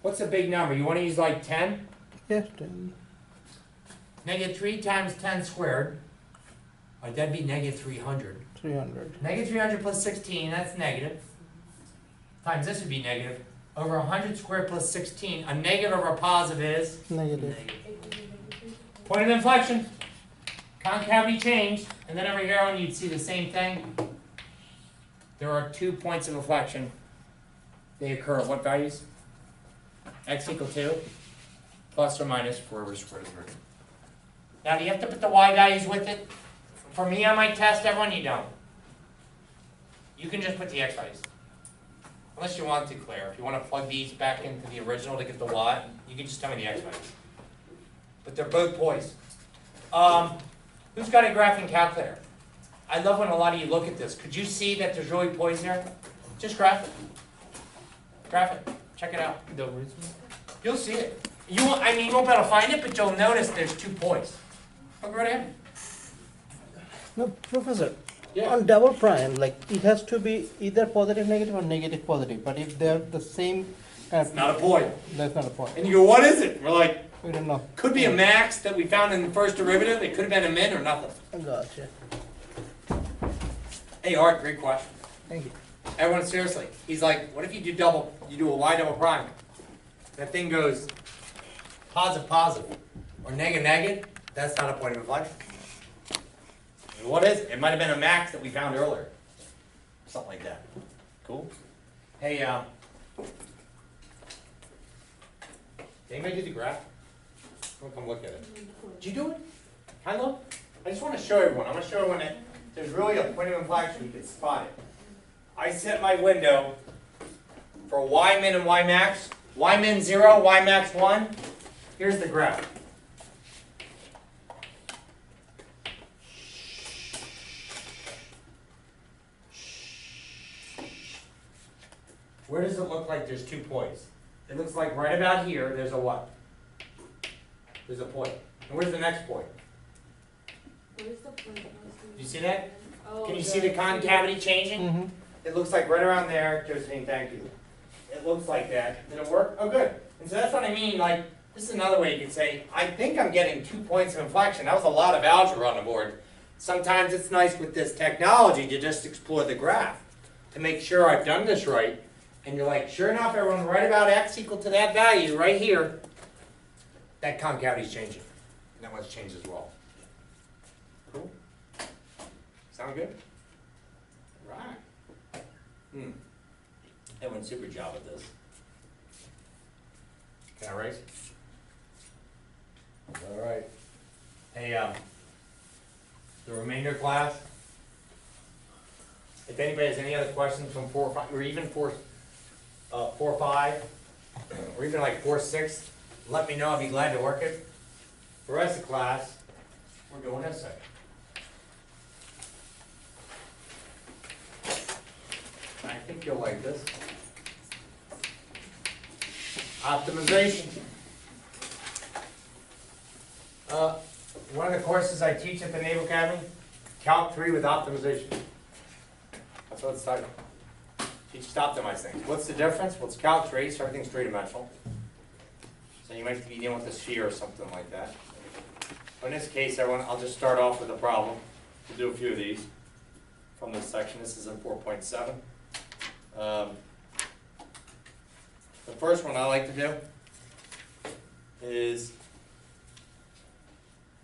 What's a big number? You want to use like 10? Yes, 10. Negative 3 times 10 squared. That'd be negative 300. 300. Negative 300 plus 16, that's negative. Times this would be negative. Over 100 squared plus 16, a negative over a positive is? Negative. Point of inflection. Concavity change. And then over here on you'd see the same thing. There are 2 points of inflection. They occur at what values? X equal 2 plus or minus 4 over square root of 3. Now do you have to put the y values with it? For me on my test, everyone, you don't. You can just put the x values. Unless you want to, Claire. If you want to plug these back into the original to get the y, you can just tell me the x values. But they're both poised. Who's got a graphing calculator? I love when a lot of you look at this. Could you see that there's really poise there? Just graph it. Graph it. Check it out. The original? You'll see it. You won't be able to find it, but you'll notice there's 2 points. Look right ahead. No, Professor. Yeah. On double prime, like it has to be either positive, negative, or negative, positive. But if they're the same, It's not a point. that's not a point. And you go, what is it? We're like, We don't know. could be a max that we found in the first derivative. It could have been a min or nothing. Gotcha. Hey, Art, great question. Thank you. Everyone, seriously. He's like, what if you do a y double prime? That thing goes positive, positive, or negative, negative. That's not a point of inflection. And what is it? It might have been a max that we found earlier. Something like that. Cool? Hey, did anybody do the graph? I'm gonna come look at it. Did you do it? Can I look? I just want to show everyone. I'm going to show everyone that there's really a point of inflection. You can spot it. I set my window for y min and y max. Y min 0, y max 1. Here's the graph. Where does it look like there's 2 points? It looks like right about here, there's a what? There's a point. And where's the next point? Where's the point? Do you see that? Oh, Can you see the concavity changing? Mm-hmm. It looks like right around there, Josephine, thank you. It looks like that. Did it work? Oh, good. And so that's what I mean, like, this is another way you could say, I think I'm getting 2 points of inflection. That was a lot of algebra on the board. Sometimes it's nice with this technology to just explore the graph to make sure I've done this right. And you're like, sure enough, everyone, right about x equal to that value right here, that concavity is changing. And that must change as well. Cool? Sound good? Right. Everyone's super job at this. Can I raise? All right. Hey, the remainder class. If anybody has any other questions from 4 or 5, or even 4 or 5, or even like 4 or 6, let me know. I'd be glad to work it. The rest of the class, we're doing this thing. I think you'll like this. Optimization. One of the courses I teach at the Naval Academy, Calc 3 with optimization. That's what it's titled. Teach to optimize things. What's the difference? Well, it's Calc 3, so everything's three-dimensional. So you might be dealing with a sphere or something like that. But in this case, I'll just start off with a problem. We'll do a few of these from this section. This is in 4.7. The first one I like to do is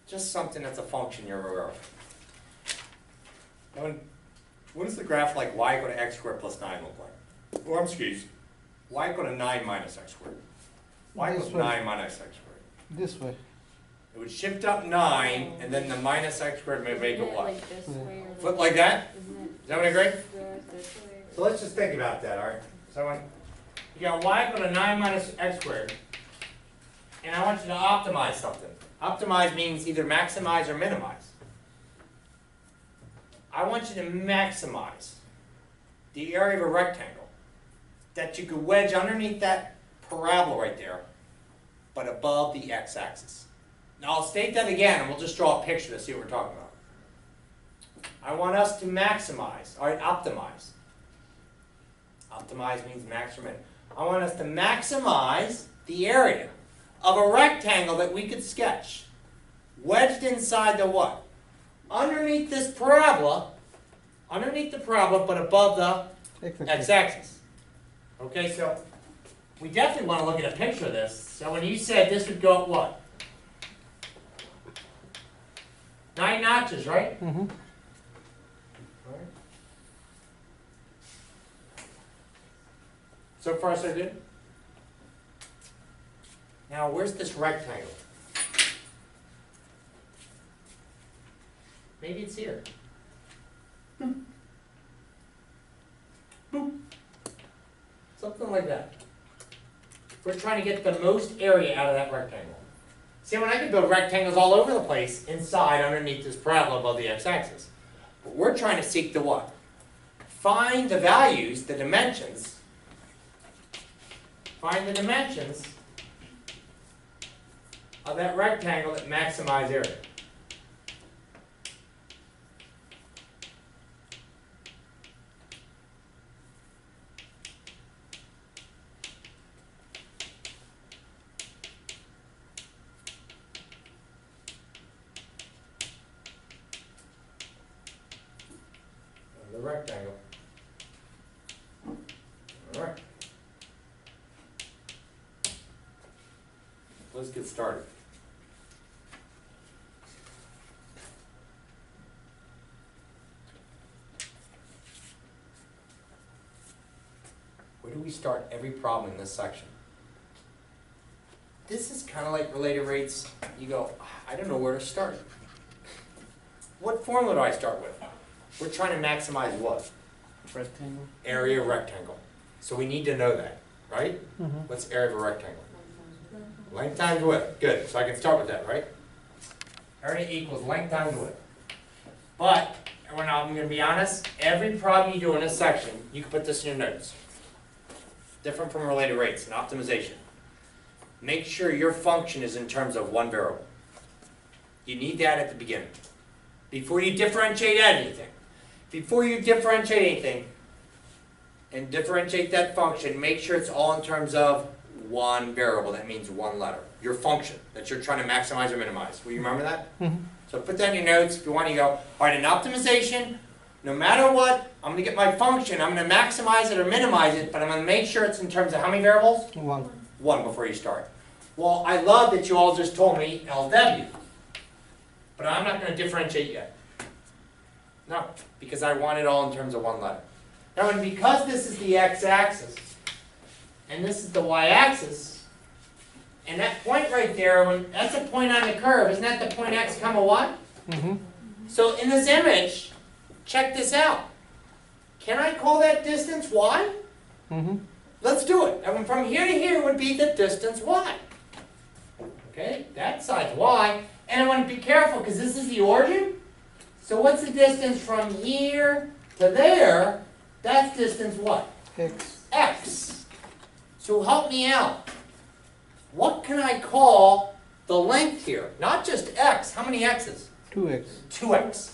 just something that's a function you're aware of. Now, what does the graph like y equal to x squared plus 9 look like? Or excuse, y equal to 9 minus x squared. Y equals 9 minus x squared. This way. It would shift up 9, and then the minus x squared may make it what? Like this way or Flip like that? Isn't it Is that what I agree? this way? So let's just think about that, alright? So when you got y equal to 9 minus x squared, and I want you to optimize something. Optimize means either maximize or minimize. I want you to maximize the area of a rectangle that you could wedge underneath that parabola right there, but above the x-axis. Now I'll state that again, and we'll just draw a picture to see what we're talking about. I want us to maximize, all right, optimize. Optimize means max or min. I want us to maximize the area of a rectangle that we could sketch, wedged inside the what? Underneath this parabola, underneath the parabola, but above the x-axis. Okay, so we definitely want to look at a picture of this. So when you said this would go at what? 9 notches, right? Mm-hmm. So far, so good? Now, where's this rectangle? Maybe it's here. Boop. Something like that. We're trying to get the most area out of that rectangle. See, when I could build rectangles all over the place, inside, underneath this parabola above the x-axis. But we're trying to seek the what? Find the values, the dimensions. Find the dimensions of that rectangle that maximize area. The rectangle. All right. Let's get started. Where do we start every problem in this section? This is kind of like related rates. You go, I don't know where to start. What formula do I start with? We're trying to maximize what? Rectangle? Area of rectangle. So we need to know that, right? Mm-hmm. What's area of a rectangle? Length times width. Good. So I can start with that, right? Area equals length times width. But, when I'm going to be honest, every problem you do in this section, you can put this in your notes. Different from related rates and optimization. Make sure your function is in terms of one variable. You need that at the beginning. Before you differentiate anything. Before you differentiate anything, and differentiate that function, make sure it's all in terms of one variable. That means one letter. Your function that you're trying to maximize or minimize. Will you remember that? Mm-hmm. So put that in your notes. If you want, you go, all right, in optimization, no matter what, I'm going to get my function. I'm going to maximize it or minimize it, but I'm going to make sure it's in terms of how many variables? One. One before you start. Well, I love that you all just told me LW, but I'm not going to differentiate yet. No, because I want it all in terms of one letter. Now, and because this is the x-axis, and this is the y-axis, and that point right there, that's a point on the curve. Isn't that the point x comma y? Mm-hmm. So in this image, check this out. Can I call that distance y? Mm-hmm. Let's do it. And from here to here would be the distance y. Okay, that side's y. And I want to be careful because this is the origin. So what's the distance from here to there? That's distance what? X. X. So help me out. What can I call the length here? Not just x. How many x's? 2x. 2x.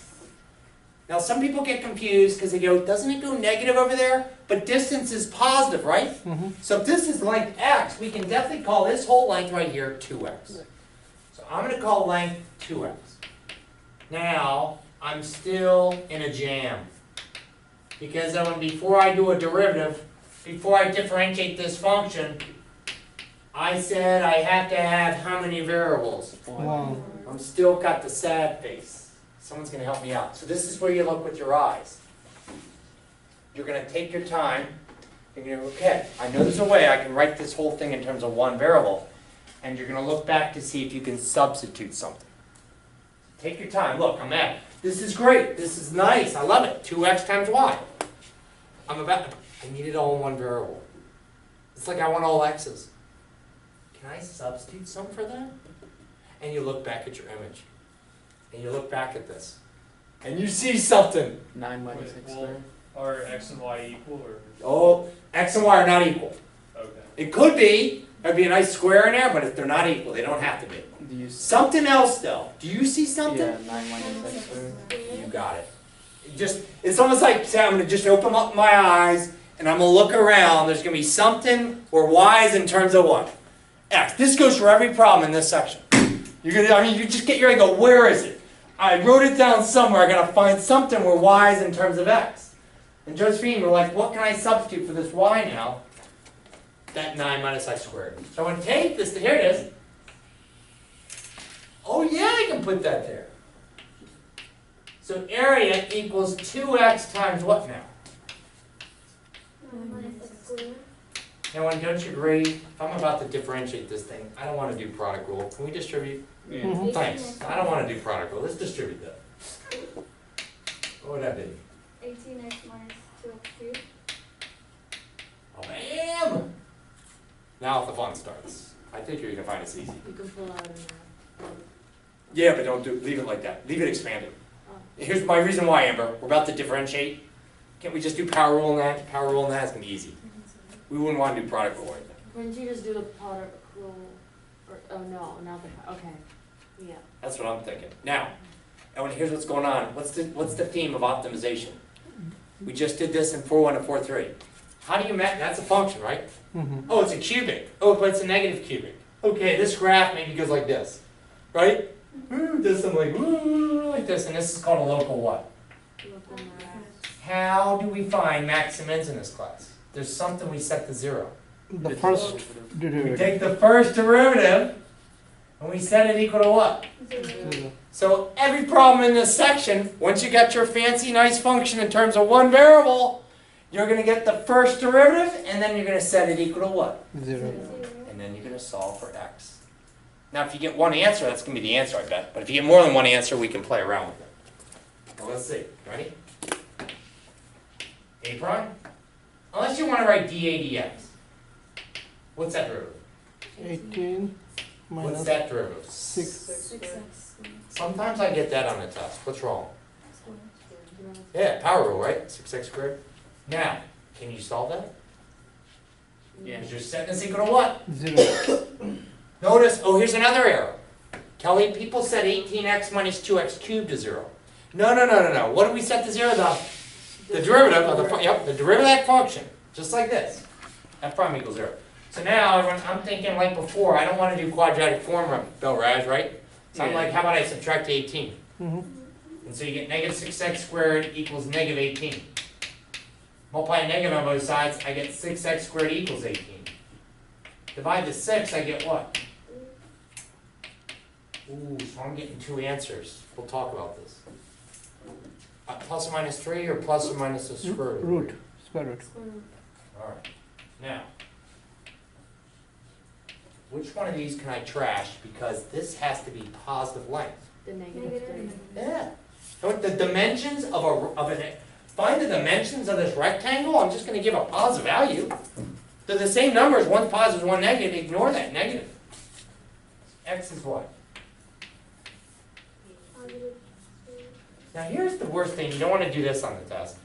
Now some people get confused because they go, doesn't it go negative over there? But distance is positive, right? Mm-hmm. So if this is length x, we can definitely call this whole length right here 2x. So I'm going to call length 2x. Now, I'm still in a jam. Because before I do a derivative, before I differentiate this function, I said I have to have how many variables? One. I'm still got the sad face. Someone's going to help me out. So this is where you look with your eyes. You're going to take your time. You're going to, okay, I know there's a way I can write this whole thing in terms of one variable. And you're going to look back to see if you can substitute something. Take your time. Look, I'm at. This is great. This is nice. I love it. 2x times y. I need it all in one variable. It's like I want all x's. Can I substitute some for that? And you look back at your image. And you look back at this. And you see something. 9 minus x squared. Are x and y equal, or? Oh, x and y are not equal. Okay. It could be. There'd be a nice square in there, but if they're not equal, they don't have to be. Do you Something else though. Do you see something? Yeah, 9 minus x squared. You got it. It's almost like, say, I'm gonna just open up my eyes and I'm gonna look around. There's gonna be something where y is in terms of what? X. This goes for every problem in this section. You just get your eye and go, where is it? I wrote it down somewhere. I gotta find something where y is in terms of x. And Josephine, we're like, what can I substitute for this y now? That 9 minus x squared. So I'm gonna take this, here it is. Oh yeah, I can put that there. So area equals 2x times what now? Now, don't you agree? If I'm about to differentiate this thing, I don't want to do product rule. Can we distribute? Yeah. Thanks. I don't want to do product rule. Let's distribute that. What would that be? 18x minus 2x cubed. Oh, bam! Now the fun starts. I think you're going to find this easy. You can pull out a map. Yeah, but don't leave it like that. Leave it expanded. Oh. Here's my reason why, Amber. We're about to differentiate. Can't we just do power rule on that? Power rule on that is going to be easy. We wouldn't want to do product rule right now. Wouldn't you just do the product rule, or, oh no, not the, okay, yeah. That's what I'm thinking. Now, here's what's going on. What's the theme of optimization? We just did this in 4.1 and 4.3. How do you match? That's a function, right? Oh, it's a cubic. Oh, but it's a negative cubic. Okay, this graph maybe goes like this, right? Does something like this, and this is called a local what? Local map. How do we find max and mins in this class? There's something we set to 0. The first We derivative. take the first derivative, and we set it equal to what? 0. So every problem in this section, once you got your fancy nice function in terms of one variable, you're going to get the first derivative, and then you're going to set it equal to what? 0. And then you're going to solve for x. Now if you get one answer, that's going to be the answer, I bet. But if you get more than one answer, we can play around with it. Well, let's see. Ready? A prime? Unless you want to write dA dx. What's that derivative? 18 What's minus that derivative? 6. 6x. Sometimes I get that on the test. What's wrong? Yeah, power rule, right? 6x squared. Now, can you solve that? Yeah. Because you're setting this equal to what? 0. Notice, oh, here's another error. Kelly, people set 18x minus 2x cubed to 0. No. What do we set to 0? The derivative of the, the derivative of that function. Just like this. F prime equals 0. So now, I'm thinking like before, I don't want to do quadratic form, Bill Raz, right? So I'm like, how about I subtract 18? And so you get negative 6x squared equals negative 18. Multiply a negative on both sides, I get 6x squared equals 18. Divide the 6, I get what? Ooh, so I'm getting two answers. We'll talk about this. Plus or minus 3 or plus or minus the square root? Root. Square root. Alright. Now, which one of these can I trash? Because this has to be positive length. The negative 3. Yeah. So the dimensions find the dimensions of this rectangle, I'm just going to give a positive value. They're the same numbers, one's positive, one negative, ignore that negative. X is what? Now here's the worst thing, you don't want to do this on the test.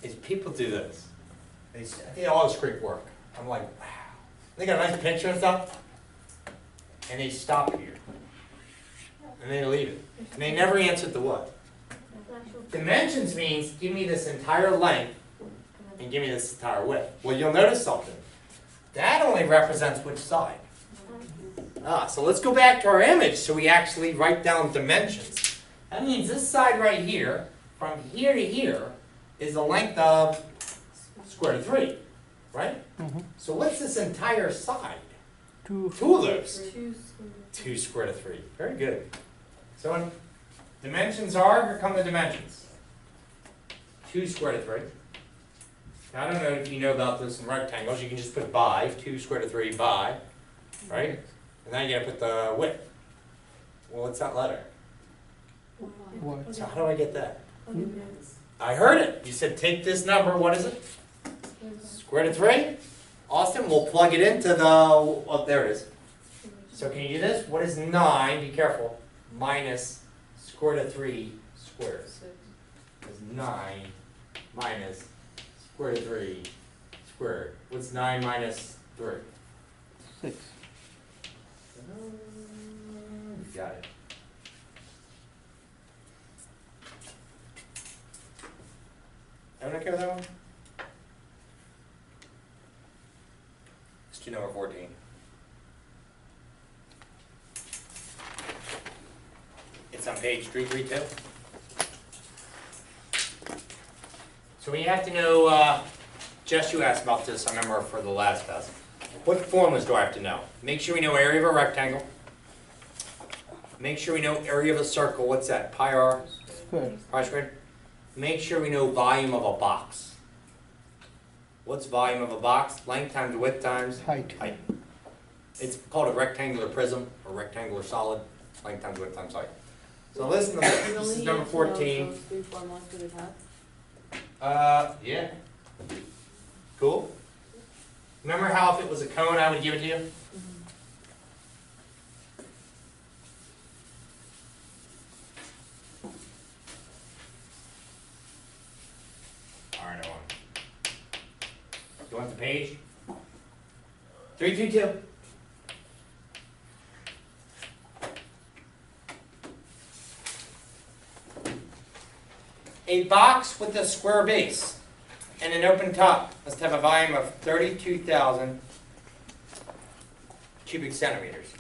Is people do this. They all this great work. I'm like, wow. They got a nice picture and stuff. And they stop here. And they leave it. And they never answered the what? Dimensions means give me this entire length and give me this entire width. Well, you'll notice something. That only represents which side? So let's go back to our image so we actually write down dimensions. That means this side right here, from here to here, is the length of square root of 3, right? So what's this entire side? 2. Two of those. 2 square root of 3. Very good. So when dimensions are, here come the dimensions. 2 square root of 3. Now I don't know if you know about this in rectangles, you can just put by, 2 square root of 3 by, right? And then you gotta put the width. Well, what's that letter? What? So how do I get that? I heard it. You said take this number, what is it? Square root of 3? Austin, we'll plug it into the, oh, there it is. So can you do this? What is 9, be careful, minus square root of 3 squared? It's 9 minus square root of 3 squared. What's 9 minus 3? 6. got it. Everyone okay with that one? Let's do number 14. It's on page 332. So we have to know, Jess, you asked about this, I remember for the last test. What formulas do I have to know? Make sure we know area of a rectangle. Make sure we know area of a circle. What's that? Pi r? Square. Pi squared. Make sure we know volume of a box. What's volume of a box? Length times width times Height. height. It's called a rectangular prism or rectangular solid. Length times width times height. So listen to this. You This is only number need to know 14. those 3 formulas for the test? Yeah. Cool. Remember how if it was a cone, I would give it to you? All right, I want. You want the page? 322. A box with a square base and an open top must have a volume of 32,000 cubic centimeters.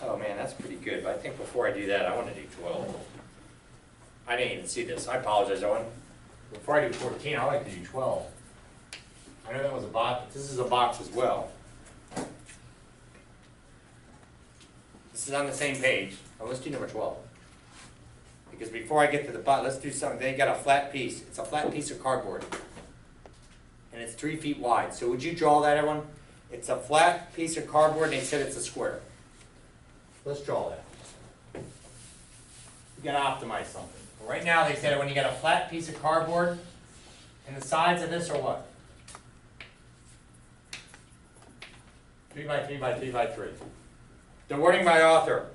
Oh man, that's pretty good, but I think before I do that, I want to do 12. I didn't even see this. I apologize, Owen. Before I do 14, I like to do 12. I know that was a box, but this is a box as well. This is on the same page. Now let's do number 12. Because before I get to the bottom, let's do something. They got a flat piece. It's a flat piece of cardboard. And it's 3 feet wide. So would you draw that, everyone? It's a flat piece of cardboard and they said it's a square. Let's draw that. You gotta optimize something. Right now they said when you got a flat piece of cardboard and the sides of this are what? 3 by 3 by 3 by 3. The wording by author.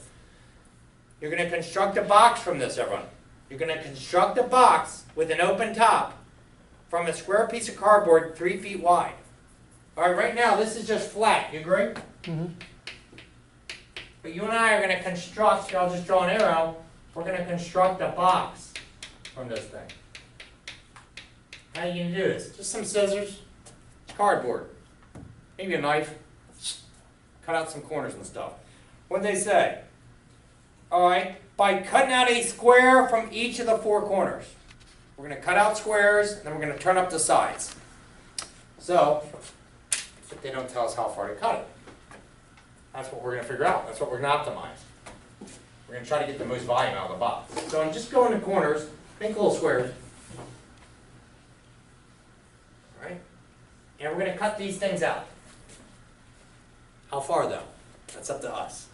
You're going to construct a box from this, everyone. You're going to construct a box with an open top from a square piece of cardboard 3 feet wide. All right, right now this is just flat. You agree? Mm-hmm. But you and I are going to construct, I'll just draw an arrow, we're going to construct a box from this thing. How are you going to do this? Just some scissors, cardboard, maybe a knife, cut out some corners and stuff. What did they say? All right, by cutting out a square from each of the 4 corners. We're going to cut out squares, and then we're going to turn up the sides. So, but they don't tell us how far to cut it. That's what we're going to figure out. That's what we're going to optimize. We're going to try to get the most volume out of the box. So I'm just going to corners, make little squares. All right, and we're going to cut these things out. How far though? That's up to us.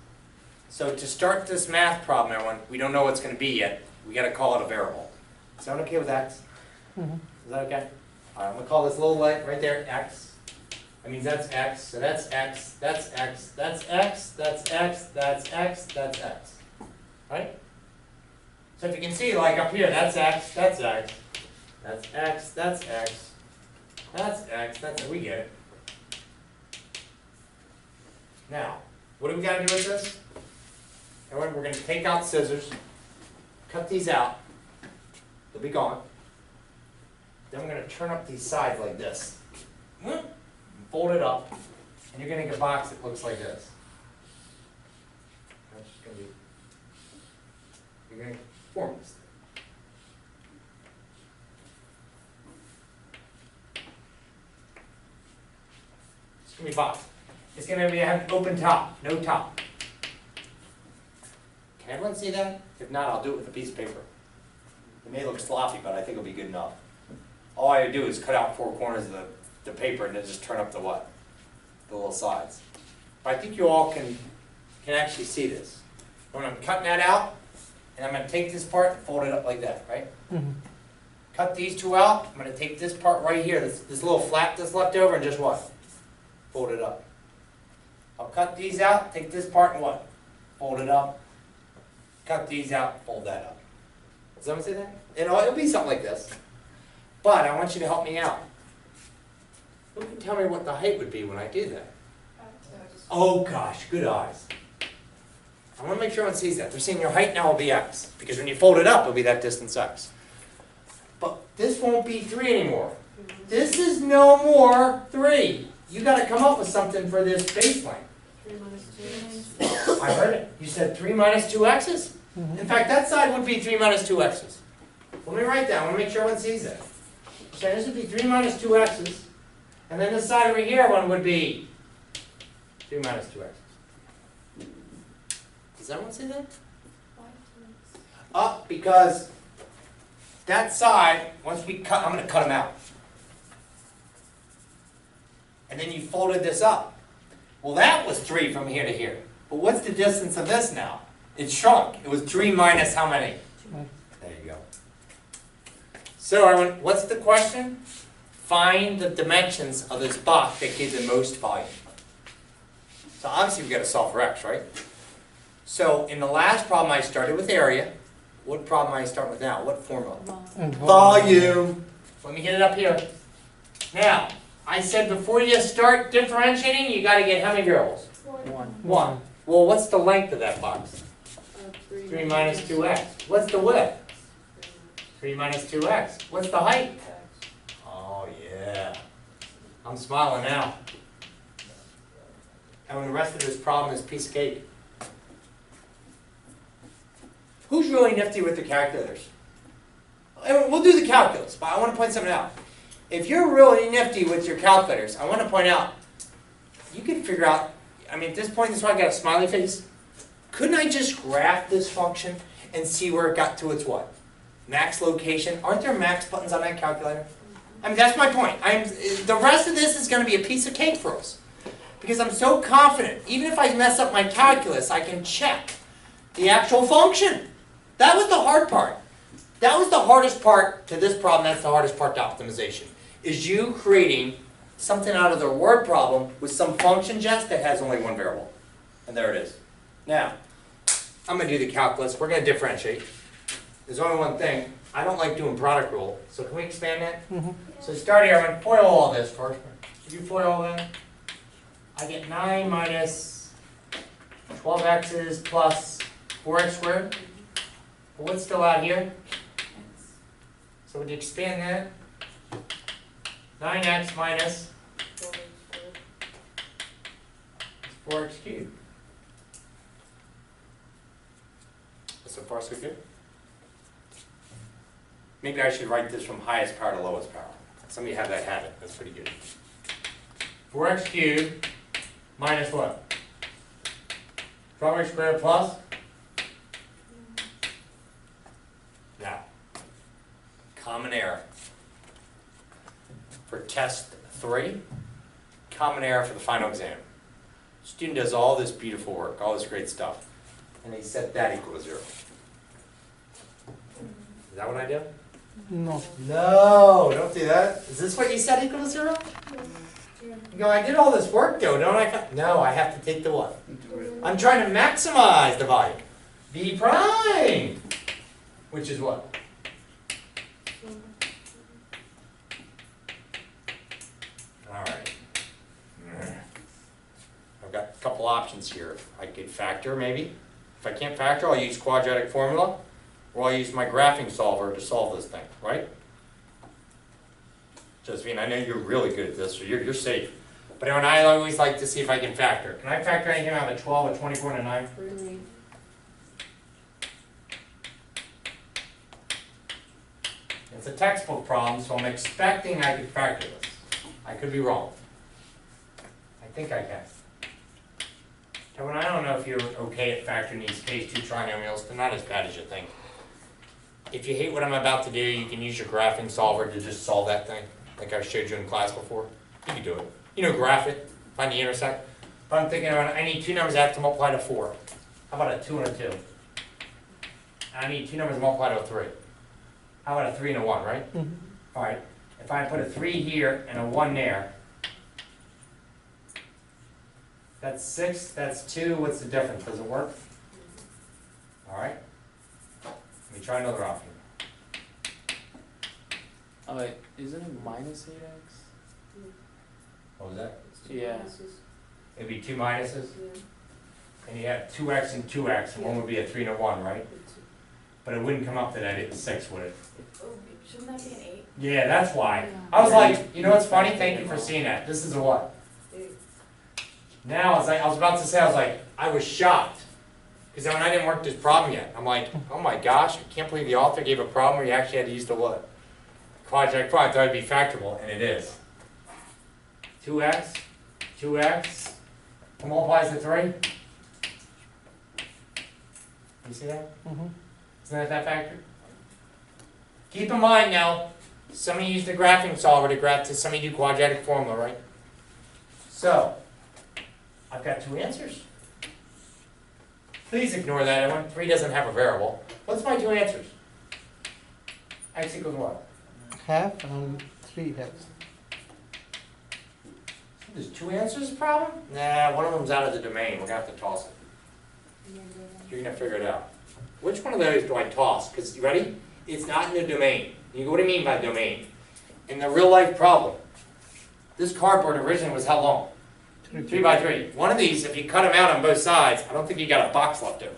So to start this math problem, everyone, we don't know what it's going to be yet. We got to call it a variable. Is that okay with X? Mm-hmm. Is that okay? All right, I'm going to call this little light right there X. That means that's X. So that's X. That's X. That's X. That's X. That's X. That's X. Right? So if you can see, like up here, that's X. That's X. That's X. That's X. That's X. That's we get it. Now, what do we got to do with this? Everyone, we're going to take out scissors, cut these out. They'll be gone. Then we're going to turn up these sides like this. Fold it up, and you're going to get a box that looks like this. That's just going to be, you're going to form this thing. It's going to be a box. It's going to have an open top, no top. Can everyone see that? If not, I'll do it with a piece of paper. It may look sloppy, but I think it'll be good enough. All I do is cut out 4 corners of the paper and then just turn up the what? The little sides. But I think you all can actually see this. When I'm cutting that out, and I'm going to take this part and fold it up like that, right? Mm-hmm. Cut these 2 out. I'm going to take this part right here, this little flap that's left over, and just what? Fold it up. I'll cut these out, take this part and what? Fold it up. Cut these out, fold that up. Does someone see that? It'll be something like this. But I want you to help me out. Who can tell me what the height would be when I do that? X. Oh gosh, good eyes. I want to make sure everyone sees that. They're saying your height now will be x, because when you fold it up, it'll be that distance x. But this won't be 3 anymore. This is no more 3. You got to come up with something for this baseline. 3 minus 2. I heard it. You said 3 minus 2 x's? In fact, that side would be 3 minus 2 x's. Let me write that. I want to make sure everyone sees that. So this would be 3 minus 2 x's. And then this side over here one would be 3 minus 2 x's. Does everyone see that? Up, because that side, once we cut, I'm going to cut them out. And then you folded this up. Well, that was 3 from here to here. But what's the distance of this now? It shrunk. It was 3 minus how many? There you go. So, everyone, what's the question? Find the dimensions of this box that gives the most volume. So obviously we've got to solve for x, right? So in the last problem I started with area. What problem am I starting with now? What formula? And Volume. Let me get it up here. Now, I said before you start differentiating, you got to get how many variables? 1. 1. Well, what's the length of that box? 3 3 minus 2x. What's the width? 3 minus 2x. What's the height? Oh, yeah. I'm smiling now. And when the rest of this problem is piece of cake. Who's really nifty with the calculators? We'll do the calculus, but I want to point something out. If you're really nifty with your calculators, I want to point out, you can figure out, I mean, at this point, this is why I got a smiley face. Couldn't I just graph this function and see where it got to its what? Max location. Aren't there max buttons on that calculator? I mean, that's my point. The rest of this is going to be a piece of cake for us. Because I'm so confident, even if I mess up my calculus, I can check the actual function. That was the hard part. That was the hardest part to this problem. That's the hardest part to optimization. Is you creating something out of the word problem with some function just that has only one variable. And there it is. Now, I'm going to do the calculus. We're going to differentiate. There's only one thing. I don't like doing product rule. So can we expand that? Mm-hmm. So start here. I'm going to FOIL all this first. Did you FOIL all that? I get 9 minus 12x's plus 4x squared. Well, what's still out here? So would you expand that? 9x minus 4x cubed. So far so good? Maybe I should write this from highest power to lowest power. Some of you have that habit. That's pretty good. 4x cubed minus what? 12x squared plus? Now, common error. For test 3, common error for the final exam. Student does all this beautiful work, all this great stuff, and they set that equal to 0. Is that what I do? No. No, don't do that. Is this what you set equal to 0? You go, I did all this work though, don't I? No, I have to take the what? I'm trying to maximize the volume. V prime, which is what? Alright. I've got a couple options here. I could factor maybe. If I can't factor, I'll use quadratic formula, or I'll use my graphing solver to solve this thing, right? Josephine, I know you're really good at this, so you're safe. But I always like to see if I can factor. Can I factor anything out of a 12, a 24, and a 9? 3. It's a textbook problem, so I'm expecting I could factor this. I could be wrong. I think I can. Kevin, I don't know if you're okay at factoring these case 2 trinomials. They're not as bad as you think. If you hate what I'm about to do, you can use your graphing solver to just solve that thing, like I showed you in class before. You can do it. You know, graph it, find the intersect. But I'm thinking I need 2 numbers that have to multiply to 4. How about a 2 and a 2? I need 2 numbers multiplied to a 3. How about a 3 and a 1, right? Mm-hmm. All right. If I put a 3 here and a 1 there, that's 6, that's 2. What's the difference? Does it work? All right. Let me try another option. Oh wait, isn't it minus 8x? What was that? Yeah. It'd be two minuses, and you have 2x and 2x, and one would be a 3 and a 1, right? But it wouldn't come up to that 6, would it? Shouldn't that be an 8? Yeah, that's why. I was like, you know what's funny? Thank you for seeing that. This is a what? Now, I was about to say, I was shocked. Because when I didn't work this problem yet, I'm like, oh my gosh, I can't believe the author gave a problem where you actually had to use the what? Quadratic form. I thought it'd be factorable, and it is. 2x, 2x, multiplies to 3. You see that? Mm-hmm. Isn't that factor? Keep in mind now, some of you use the graphing solver to graph to, some of you do quadratic formula, right? So, I've got 2 answers. Please ignore that one. 3 doesn't have a variable. What's my 2 answers? X equals what? Half and 3 halves. There's 2 answers to the problem? Nah, one of them's out of the domain. We're going to have to toss it. You're going to figure it out. Which one of those do I toss? Because, you ready? It's not in the domain. You know what I mean by domain? In the real life problem, this cardboard originally was how long? 3 by 3. One of these, if you cut them out on both sides, I don't think you got a box left over.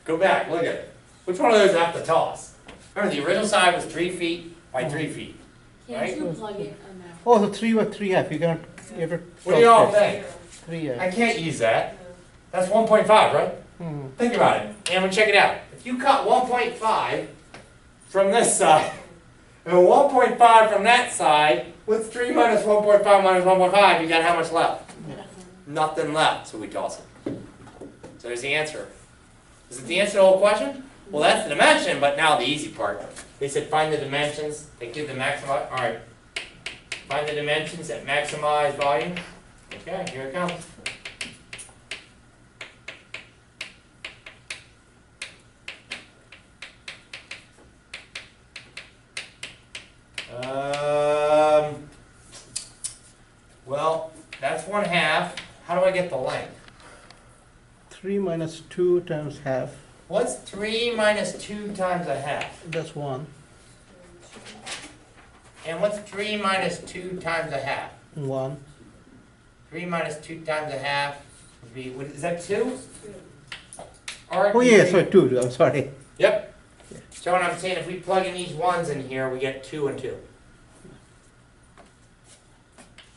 Go back, look at it. Which one of those do I have to toss? Remember, the original side was 3 feet by 3 feet. Can't Right? you plug it? Oh, no. Oh, so 3 by 3 half. You cannot ever. What do you all think? 3 I half. can't use that. That's 1.5, right? Hmm. Think about it. And we check it out. If you cut 1.5 from this side, and 1.5 from that side, what's 3 minus 1.5 minus 1.5? You got how much left? Nothing left, so we toss it. So there's the answer. Is it the answer to the whole question? Well, that's the dimension, but now the easy part. They said find the dimensions that give the maximize. All right. Find the dimensions that maximize volume. Okay, here it comes. Well, that's 1/2. How do I get the length? 3 minus 2 times half. What's 3 minus 2 times a half? That's 1. And what's 3 minus 2 times a half? 1. 3 minus 2 times a half would be, is that 2? Or Oh yeah, sorry, 2. I'm sorry. Yep. So what I'm saying, if we plug in these ones in here, we get 2 and 2.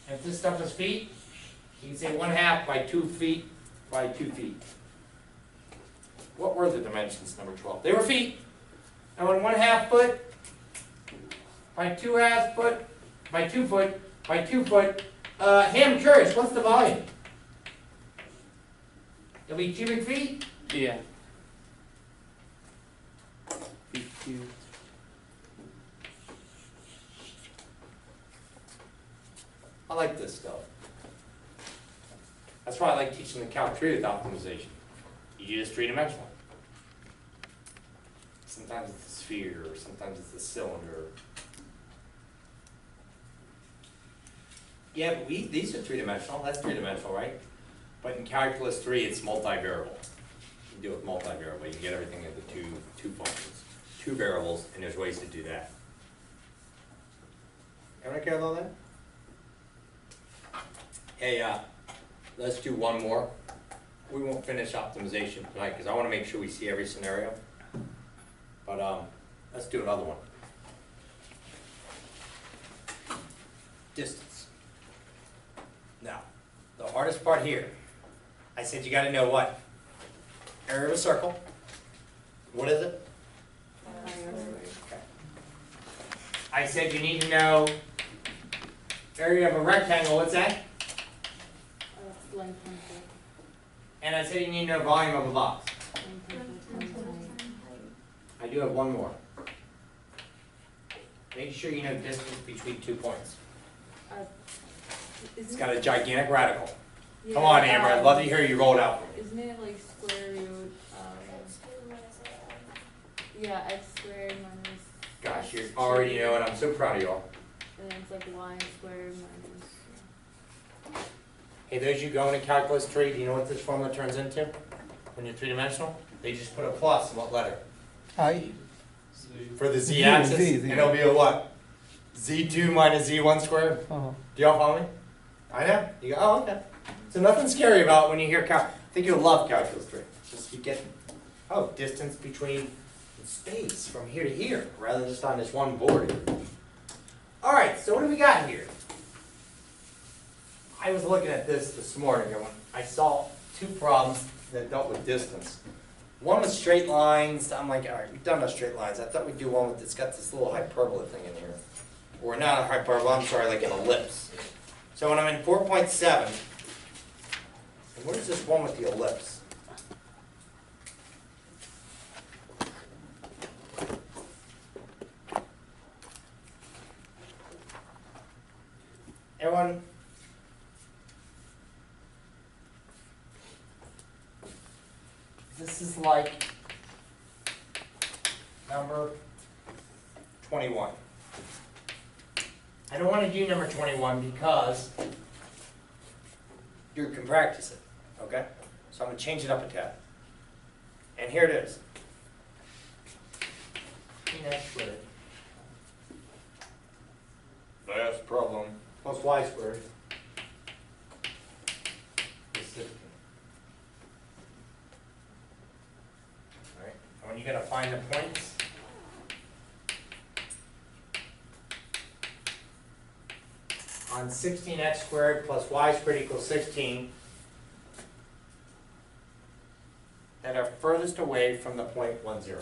And if this stuff is feet, you can say 1/2 by 2 feet by 2 feet. What were the dimensions, number 12? They were feet. And when 1/2 foot by 2/2 foot by 2 foot by 2 foot, hey, I'm curious, what's the volume? It'll be cubic feet? Yeah. Feet cubed. I like this stuff. That's why I like teaching the calc 3 with optimization. You use 3-dimensional. Sometimes it's a sphere, or sometimes it's a cylinder. Yeah, but these are 3-dimensional. That's 3-dimensional, right? But in calculus 3, it's multivariable. You do it with multivariable. You can get everything into two functions, 2 variables, and there's ways to do that. Everyone care about that? Hey, let's do one more. We won't finish optimization tonight because I want to make sure we see every scenario. But let's do another one. Distance. Now, the hardest part here, I said you got to know what? Area of a circle. What is it? Okay. I said you need to know area of a rectangle. What's that? Length times width. And I said you need to know volume of a box. Length times height. I do have one more. Make sure you know distance between 2 points. It's got a gigantic radical. Yeah, Come on, Amber, I'd love to hear you roll it out for me. Isn't it like square root yeah, x squared minus. Gosh, you already know it. I'm so proud of y'all. And then it's like y squared minus. Hey, those of you going to calculus 3, do you know what this formula turns into when you're 3-dimensional? They just put a plus in what letter? I. For the Z, z-axis, Z. and it'll be a what? Z2 minus Z1 squared. Uh-huh. Do y'all follow me? I know. You go, oh, okay. So nothing scary about when you hear I think you'll love calculus 3. Just you get, distance between space from here to here, rather than just on this one board. All right, so what do we got here? I was looking at this morning, and when I saw two problems that dealt with distance. One was straight lines. I'm like, all right, we've done the straight lines. I thought we'd do one with, it's got this little hyperbola thing in here. Or not a hyperbola, I'm sorry, like an ellipse. So when I'm in 4.7, and where's this one with the ellipse? Everyone? This is like number 21. I don't want to do number 21 because you can practice it, okay? So I'm going to change it up a tad. And here it is. 15x squared. Last problem. Plus y squared is 16. All right. And when you got to find the points, on 16x squared plus y squared equals 16 that are furthest away from the point 1, 0.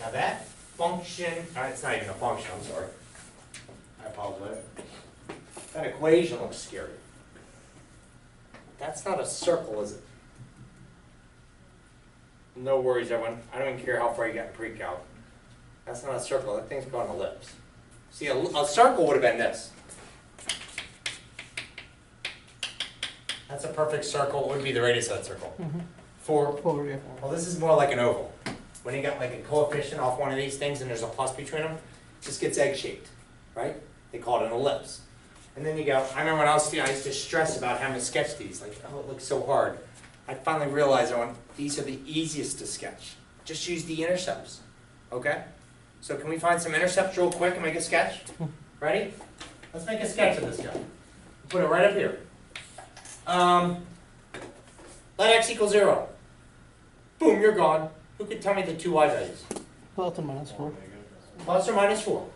Now that function, it's not even a function, I'm sorry. I apologize. That equation looks scary. That's not a circle, is it? No worries, everyone. I don't even care how far you got in pre-calc. That's not a circle. That thing's called an ellipse. See, a circle would have been this. That's a perfect circle. What would be the radius of that circle? 4. 4, yeah. Well, this is more like an oval. When you got like a coefficient off one of these things and there's a plus between them, it just gets egg-shaped, right? They call it an ellipse. And then you go, I remember when I used to stress about having to sketch these, like, oh, it looks so hard. I finally realized these are the easiest to sketch. Just use the intercepts, okay? So can we find some intercepts real quick and make a sketch? Ready? Let's make a sketch of this guy. Put it right up here. Let x equal 0. Boom, you're gone. Who can tell me the two y values? Plus or minus 4. Plus or minus 4.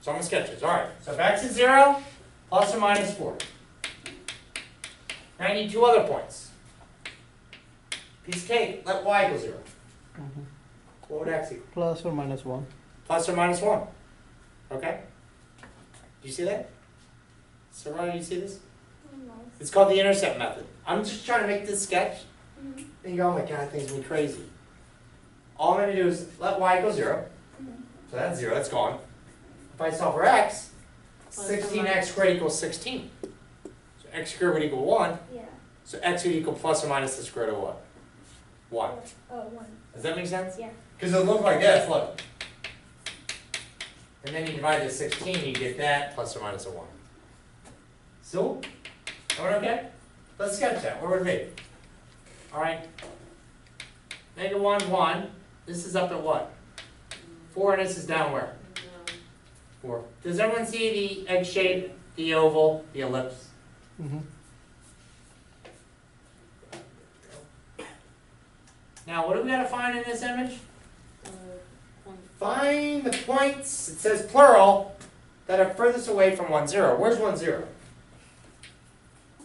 So I'm going to sketch this. All right. So if x is 0, plus or minus 4. Now I need two other points. Piece of cake. Let y equal 0. What would x equal? Plus or minus 1. Plus or minus 1. Okay? Do you see that? Sarah, do you see this? It's called the intercept method. I'm just trying to make this sketch. And you go, oh my god, things me crazy. All I'm going to do is let y equal 0. So that's 0, that's gone. If I solve for x, 16x squared equals 16. So x squared would equal 1. Yeah. So x would equal plus or minus the square root of what? 1. Oh, 1. Does that make sense? Yeah. Because it'll look like this, look. And then you divide the 16, you get that plus or minus a 1. So, everyone okay? Let's sketch that. Where would it be? All right. -1, 1. This is up at what? 4, and this is down where? 4. Does everyone see the egg shape, the oval, the ellipse? Now, what do we got to find in this image? Find the points, it says plural, that are furthest away from 1, 0. Where's 1, 0?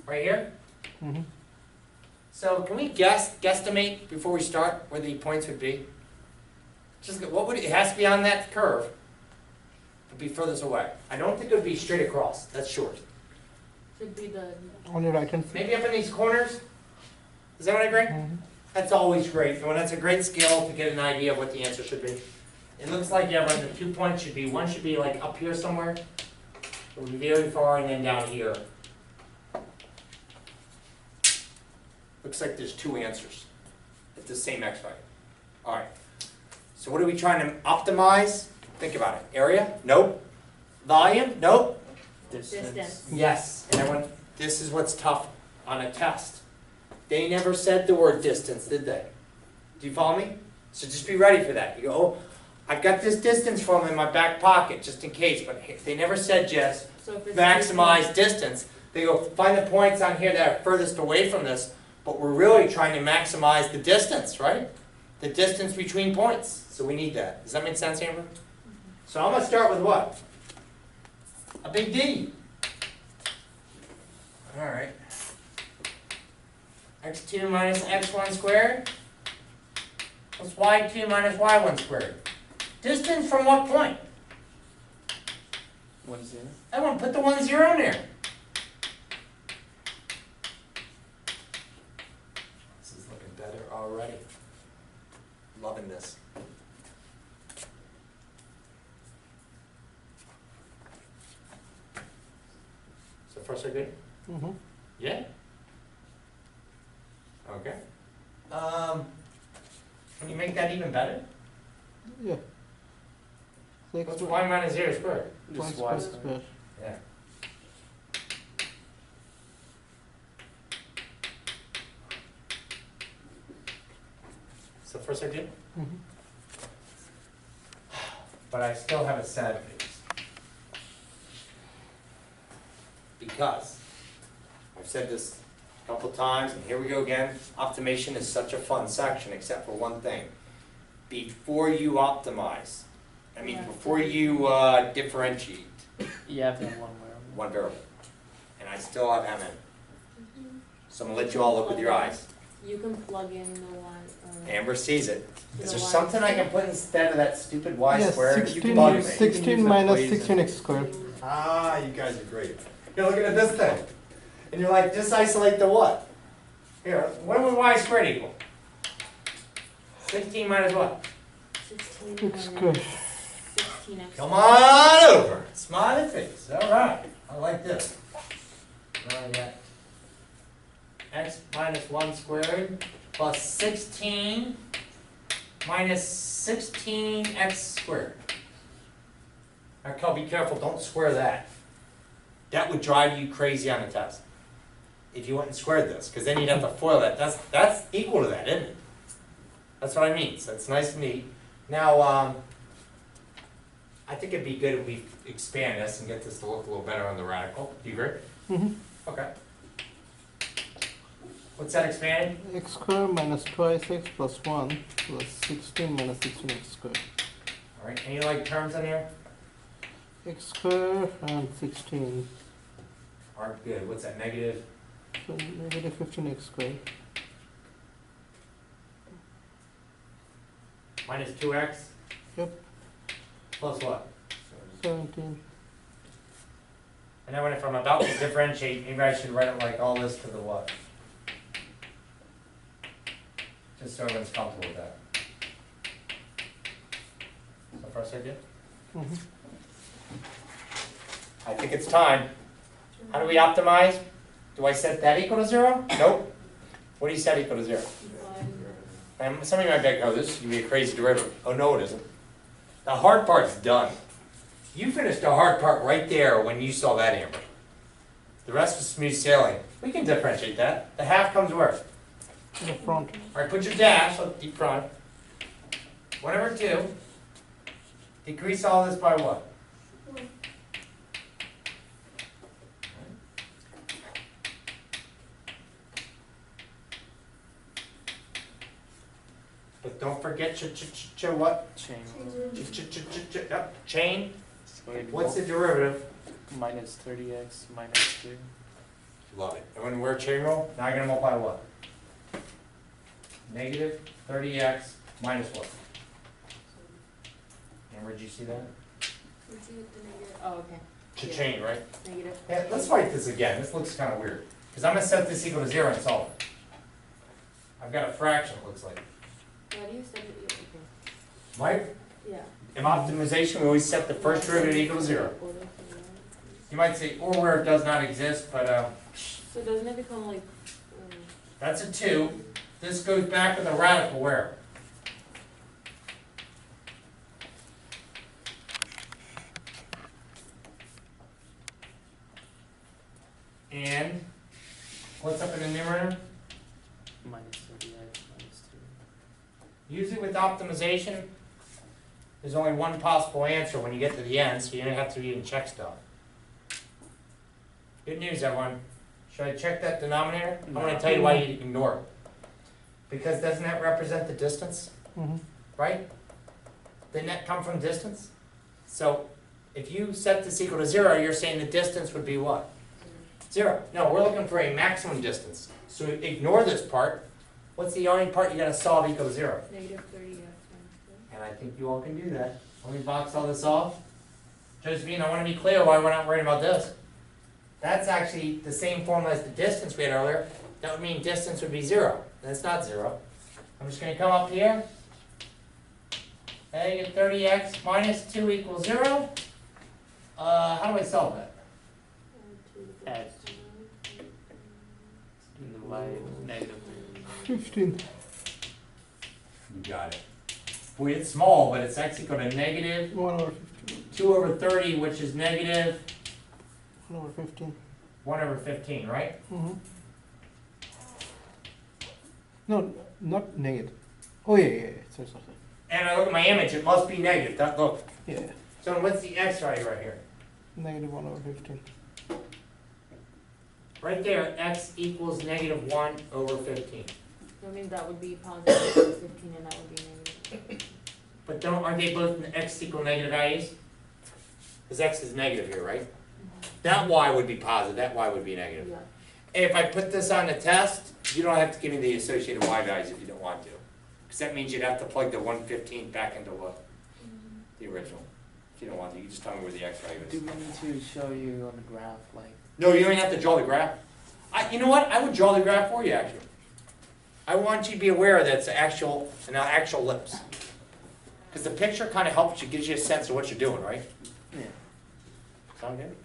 Right here? So can we guesstimate before we start where the points would be? Just what would it has to be on that curve to be furthest away. I don't think it would be straight across. That's short. Should be the, On your right hand side. Maybe up in these corners. Does everyone agree? That's always great. And that's a great skill to get an idea of what the answer should be. It looks like the 2 points should be, one should be like up here somewhere. It would be very far, and then down here. Looks like there's two answers at the same x value. All right. So what are we trying to optimize? Think about it. Area? Nope. Volume? Nope. Distance. Yes. And then this is what's tough on a test. They never said the word distance, did they? Do you follow me? So just be ready for that. You go, oh, I've got this distance from in my back pocket, just in case. But they never said just So if it's maximize distance. They go, find the points on here that are furthest away from this. But we're really trying to maximize the distance, right? The distance between points. So we need that. Does that make sense, Amber? So I'm going to start with what? A big D. All right. X2 minus x1 squared plus y2 minus y1 squared. Distance from what point? 1, 0. Everyone put the 1, 0 in there. This is looking better already. Loving this. So far so good? Mm-hmm. Yeah? Okay. Can you make that even better? Yeah. Six What's square- y minus 0 squared? Just y y square. squared. Yeah. So first I did? Mhm. But I still have a sad face. Because, I've said this a couple times, and here we go again, optimization is such a fun section, except for one thing. Before you optimize, before you differentiate You have to have one variable. one variable, and I still have M in. So I'm gonna let you all look with your eyes. You can plug in the one. Amber sees it. Is there The something I can put instead of that stupid y Yes, squared? 16, Bug me. 16 minus 16x squared. Ah, you guys are great. You're looking at this thing, and you're like, just isolate the what? Here, what would y squared equal? 16 minus what? 16 X minus squared. 16x. Come on over. Smiley face. All right. I like this. Now I got x minus 1 squared plus 16 minus 16x squared. Now, Kel, be careful. Don't square that. That would drive you crazy on the test if you went and squared this, because then you'd have to FOIL that. That's equal to that, isn't it? That's what I mean. So it's nice and neat. Now, I think it'd be good if we expand this and get this to look a little better on the radical. Do you agree? Mm-hmm. Okay. What's that expanded? X square minus twice x plus 1 plus 16 minus 16x squared. All right. Any like terms in here? X square and 16. Aren't good. What's that? Negative? So negative 15x squared. Minus 2x? Yep. Plus what? 17. And then if I'm about to differentiate, maybe I should write it like all this to the what? Just so everyone's comfortable with that. So far so good? Mm-hmm. I think it's time. How do we optimize? Do I set that equal to 0? Nope. What do you set equal to 0? And somebody might be like, oh, this is going to be a crazy derivative. Oh, no, it isn't. The hard part's done. You finished the hard part right there when you saw that, Amber. The rest was smooth sailing. We can differentiate that. The half comes where? In the front. All right, put your dash on the front. 1/2. Decrease all this by what? But don't forget what? Chain. Yep, chain. So What's the derivative? minus 30x minus 2. Love it. And when we're chain rule, now you're gonna multiply what? Negative 30x minus what? Amber, did you see that? Let's see what the negative. Oh, okay. Cha-chain, right? Negative. Yeah, let's write this again. This looks kind of weird. Because I'm gonna set this equal to 0 and solve it. I've got a fraction, it looks like. Why do you set it? Okay. My, Yeah. in optimization, we always set the first derivative equal to 0. You might say, or where it does not exist, but So doesn't it become like? that's a 2. This goes back with a radical where? And what's up in the numerator? Minus 30x minus 2. Usually with optimization, there's only one possible answer when you get to the end, so you don't have to even check stuff. Good news, everyone. Should I check that denominator? I'm gonna tell you why you ignore it. Because doesn't that represent the distance, Mhm. right? Didn't that come from distance? So if you set this equal to 0, you're saying the distance would be what? 0. No, we're looking for a maximum distance. So ignore this part. What's the only part you gotta solve equal to 0? Negative 30x minus And I think you all can do that. Let me box all this off. Josephine, I want to be clear why we're not worrying about this. That's actually the same formula as the distance we had earlier. That would mean distance would be 0. And it's not 0. I'm just going to come up here. And you get 30x minus 2 equals 0. How do I solve that? X. And the y is negative 15. You got it. Boy, it's small, but it's x equal to negative 1 over 15. 2 over 30, which is negative 1 over 15. 1 over 15, right? Mm-hmm. No, not negative. Oh, yeah. Sorry. And I look at my image, it must be negative. Look. Yeah. So what's the x value right here? Negative 1 over 15. Right there, x equals negative 1 over 15. So I mean, that would be positive 15 and that would be negative. But aren't they both x equal negative values? Because x is negative here, right? That y would be positive, that y would be negative. Yeah. And if I put this on the test, you don't have to give me the associated y values if you don't want to. Because that means you'd have to plug the 115 back into what? The original. If you don't want to, you can just tell me where the x value Do is. we need to show you on the graph, like, No, you don't even have to draw the graph. You know what? I would draw the graph for you, actually. I want you to be aware that it's an actual ellipse. Because the picture kind of helps you, gives you a sense of what you're doing, right? yeah. Sound good?